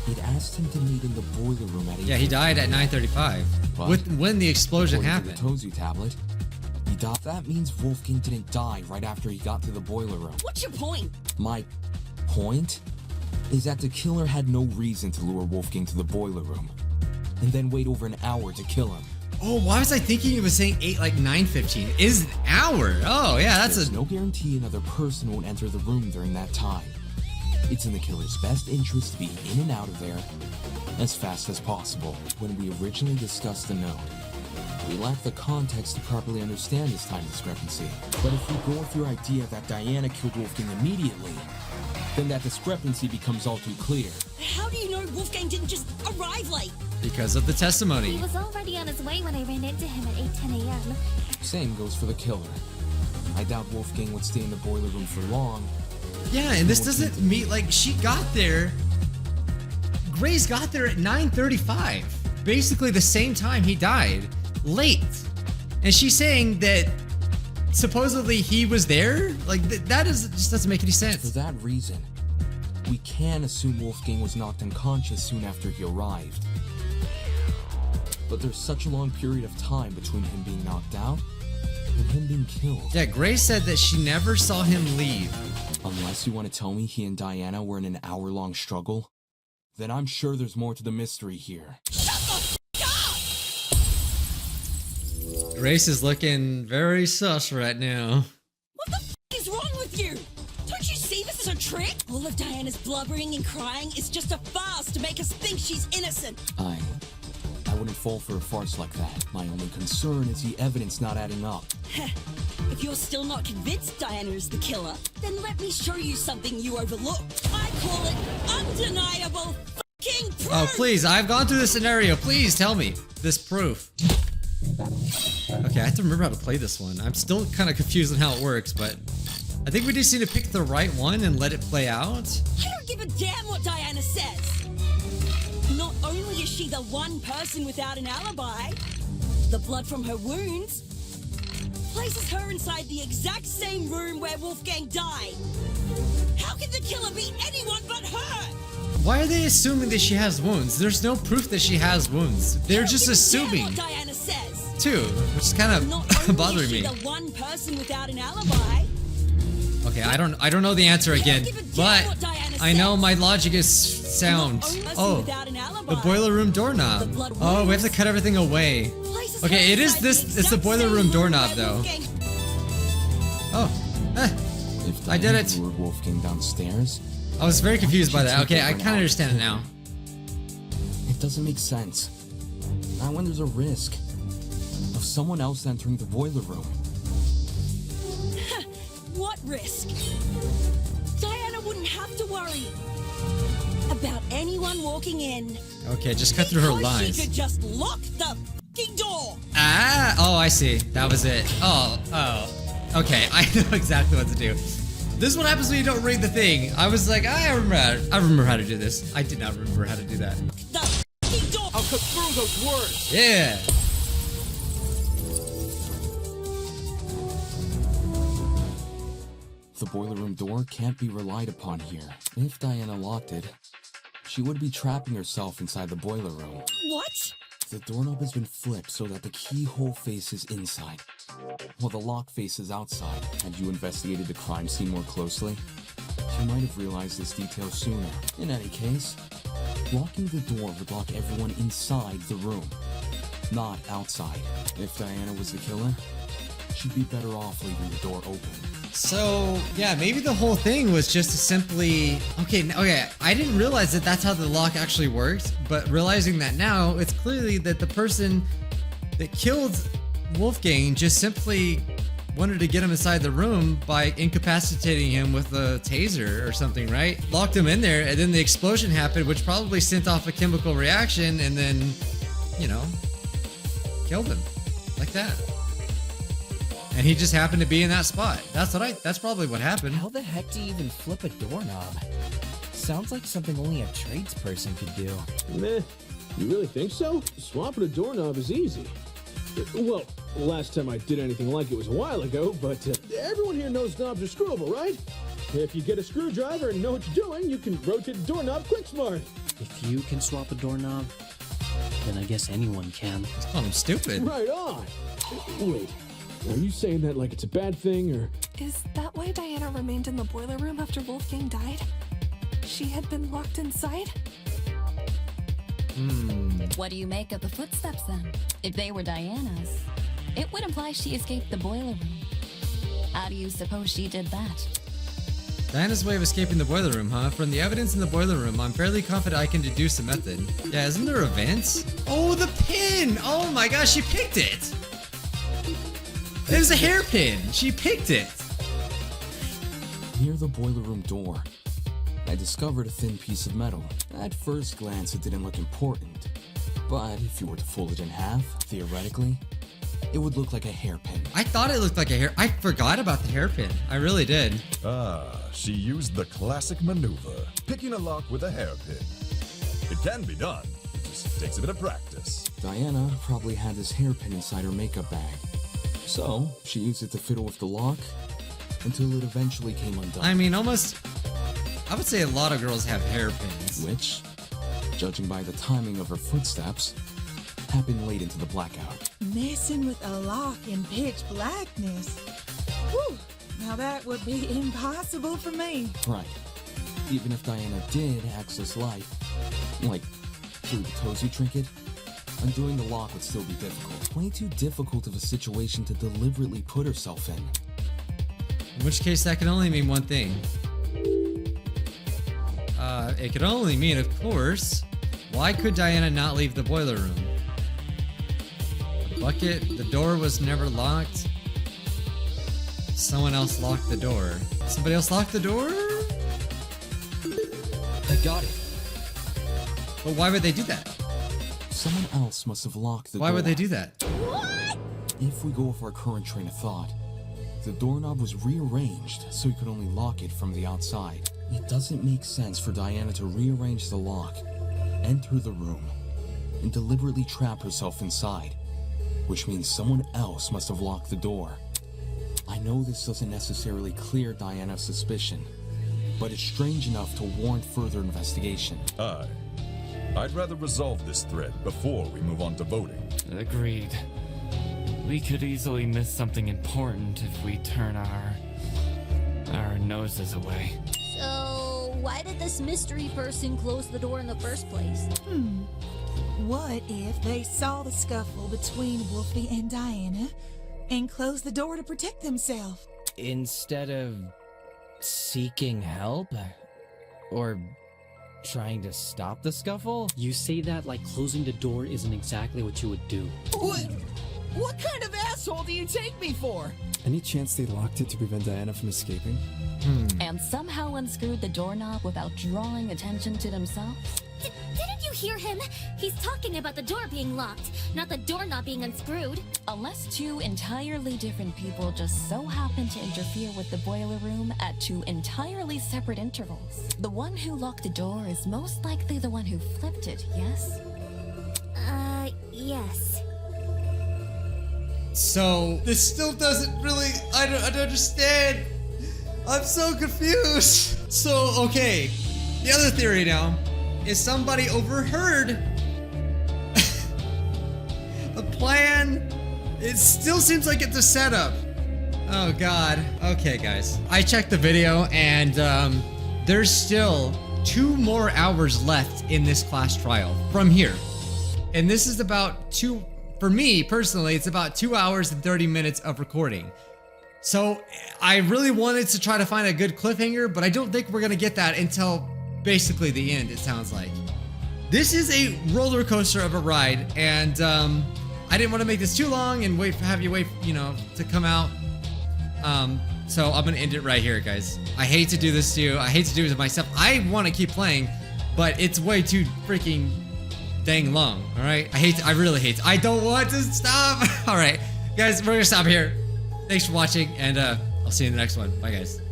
It asked him to meet in the boiler room at 8:15. Yeah, he died at 9:35. But When the explosion according happened. to the Tozu tablet, he died. That means Wolfgang didn't die right after he got to the boiler room. What's your point? My point is that the killer had no reason to lure Wolfgang to the boiler room and then wait over an hour to kill him. Oh, why was I thinking it was saying 9:15? Is an hour? Oh, yeah, There's no guarantee another person won't enter the room during that time. It's in the killer's best interest to be in and out of there as fast as possible. When we originally discussed the note, we lacked the context to properly understand this time discrepancy. But if we go with your idea that Diana killed Wolfgang immediately, then that discrepancy becomes all too clear. How do you know Wolfgang didn't just arrive late? Because of the testimony. He was already on his way when I ran into him at 8:10 a.m. Same goes for the killer. I doubt Wolfgang would stay in the boiler room for long. Yeah, and this doesn't meet, like, she got there. Grace got there at 9:35. Basically the same time he died. Late. And she's saying that supposedly he was there? Like, that just doesn't make any sense. For that reason, we can assume Wolfgang was knocked unconscious soon after he arrived. But there's such a long period of time between him being knocked out and him being killed. Yeah, Grace said that she never saw him leave. Unless you want to tell me he and Diana were in an hour-long struggle, then I'm sure there's more to the mystery here. Grace is looking very sus right now. What the f is wrong with you? Don't you see this is a trick? All of Diana's blubbering and crying is just a farce to make us think she's innocent. I wouldn't fall for a farce like that. My only concern is the evidence not adding up. If you're still not convinced Diana is the killer, then let me show you something you overlooked. I call it undeniable f***ing proof! Oh, please, I've gone through this scenario. Please tell me this proof. Okay, I have to remember how to play this one. I'm still kind of confused on how it works, but I think we just need to pick the right one and let it play out. I don't give a damn what Diana says. Not only is she the one person without an alibi, the blood from her wounds places her inside the exact same room where Wolfgang died. How can the killer be anyone but her? Why are they assuming that she has wounds? There's no proof that she has wounds. They're just assuming. What Diana says. Too, which is kind of bothering me. The one person without an alibi. Okay, I don't know the answer again, but I know my logic is sound. Oh, the boiler room doorknob. Oh, we have to cut everything away. Okay, it is this. It's the boiler room doorknob, though. Oh, If I did Diana it. lured Wolfgang downstairs, I was very confused by that. Okay, I kind of understand it now. it doesn't make sense. Not when there's a risk of someone else entering the boiler room. What risk? Diana wouldn't have to worry about anyone walking in. Okay, just cut through her Because lines. She could just lock the f***ing door. Ah, oh, I see. That was it. Oh. Okay, I know exactly what to do. This is what happens when you don't read the thing. I was like, I remember how to do this. I did not remember how to do that. The f***ing door. I'll cut through those words. Yeah. The boiler room door can't be relied upon here. If Diana locked it, she would be trapping herself inside the boiler room. What? The doorknob has been flipped so that the keyhole faces inside, while the lock faces outside. Had you investigated the crime scene more closely, you might have realized this detail sooner. In any case, locking the door would lock everyone inside the room, not outside. If Diana was the killer, she'd be better off leaving the door open. So, yeah, maybe the whole thing was just to simply... Okay, I didn't realize that that's how the lock actually worked, but realizing that now, it's clearly that the person that killed Wolfgang just simply wanted to get him inside the room by incapacitating him with a taser or something, right? Locked him in there, and then the explosion happened, which probably sent off a chemical reaction, and then, you know, killed him. Like that. And he just happened to be in that spot. That's probably what happened. How the heck do you even flip a doorknob? Sounds like something only a tradesperson could do. Meh. You really think so? Swapping a doorknob is easy. Well, last time I did anything like it was a while ago, but everyone here knows knobs are screwable, right? If you get a screwdriver and know what you're doing, you can rotate the doorknob quick smart. If you can swap a doorknob, then I guess anyone can. Oh, I'm stupid. Right on. Wait, are you saying that like it's a bad thing, or? Is that why Diana remained in the boiler room after Wolfgang died? She had been locked inside? What do you make of the footsteps then? If they were Diana's, it would imply she escaped the boiler room. How do you suppose she did that? Diana's way of escaping the boiler room, huh? From the evidence in the boiler room, I'm fairly confident I can deduce a method. Yeah, isn't there events? Oh, the pin! Oh my gosh, she picked it! It was a hairpin! She picked it! Near the boiler room door, I discovered a thin piece of metal. At first glance, it didn't look important. But if you were to fold it in half, theoretically, it would look like a hairpin. I thought it looked like a hair. I forgot about the hairpin. I really did. Ah, she used the classic maneuver, picking a lock with a hairpin. It can be done. It just takes a bit of practice. Diana probably had this hairpin inside her makeup bag. So, she used it to fiddle with the lock until it eventually came undone. I mean, almost... I would say a lot of girls have hairpins. Which, judging by the timing of her footsteps, happened late into the blackout. Messing with a lock in pitch blackness. Whew. Now that would be impossible for me. Right. Even if Diana did access light, like through the Tozu trinket, undoing the lock would still be difficult. Way too difficult of a situation to deliberately put herself in. In which case, that can only mean one thing. It could only mean, of course, why could Diana not leave the boiler room? The bucket, the door was never locked. Someone else locked the door. Somebody else locked the door? I got it. But why would they do that? Someone else must have locked the door. Why would they do that? If we go with our current train of thought, the doorknob was rearranged so you could only lock it from the outside. It doesn't make sense for Diana to rearrange the lock, enter the room, and deliberately trap herself inside, which means someone else must have locked the door. I know this doesn't necessarily clear Diana's suspicion, but it's strange enough to warrant further investigation. I'd rather resolve this thread before we move on to voting. Agreed. We could easily miss something important if we turn our noses away. So, why did this mystery person close the door in the first place? What if they saw the scuffle between Wolfie and Diana and closed the door to protect themselves? Instead of seeking help? Or trying to stop the scuffle? You say that like closing the door isn't exactly what you would do. What kind of asshole do you take me for? Any chance they locked it to prevent Diana from escaping? And somehow unscrewed the doorknob without drawing attention to themselves? Didn't you hear him? He's talking about the door being locked, not the doorknob being unscrewed. Unless two entirely different people just so happen to interfere with the boiler room at two entirely separate intervals. The one who locked the door is most likely the one who flipped it, yes? Yes. So, this still doesn't really... I don't understand. I'm so confused. So, okay. The other theory now is somebody overheard a plan. It still seems like it's a setup. Oh, God. Okay, guys. I checked the video, and there's still 2 more hours left in this class trial from here. And this is about for me personally, it's about 2 hours and 30 minutes of recording. So I really wanted to try to find a good cliffhanger, but I don't think we're gonna get that until basically the end, it sounds like. This is a roller coaster of a ride, and I didn't want to make this too long and have you wait, to come out. So I'm gonna end it right here, guys. I hate to do this to you. I hate to do it to myself. I want to keep playing, but it's way too freaking dang long. All right, I really hate. I don't want to stop. All right, guys, we're gonna stop here. Thanks for watching, and I'll see you in the next one. Bye, guys.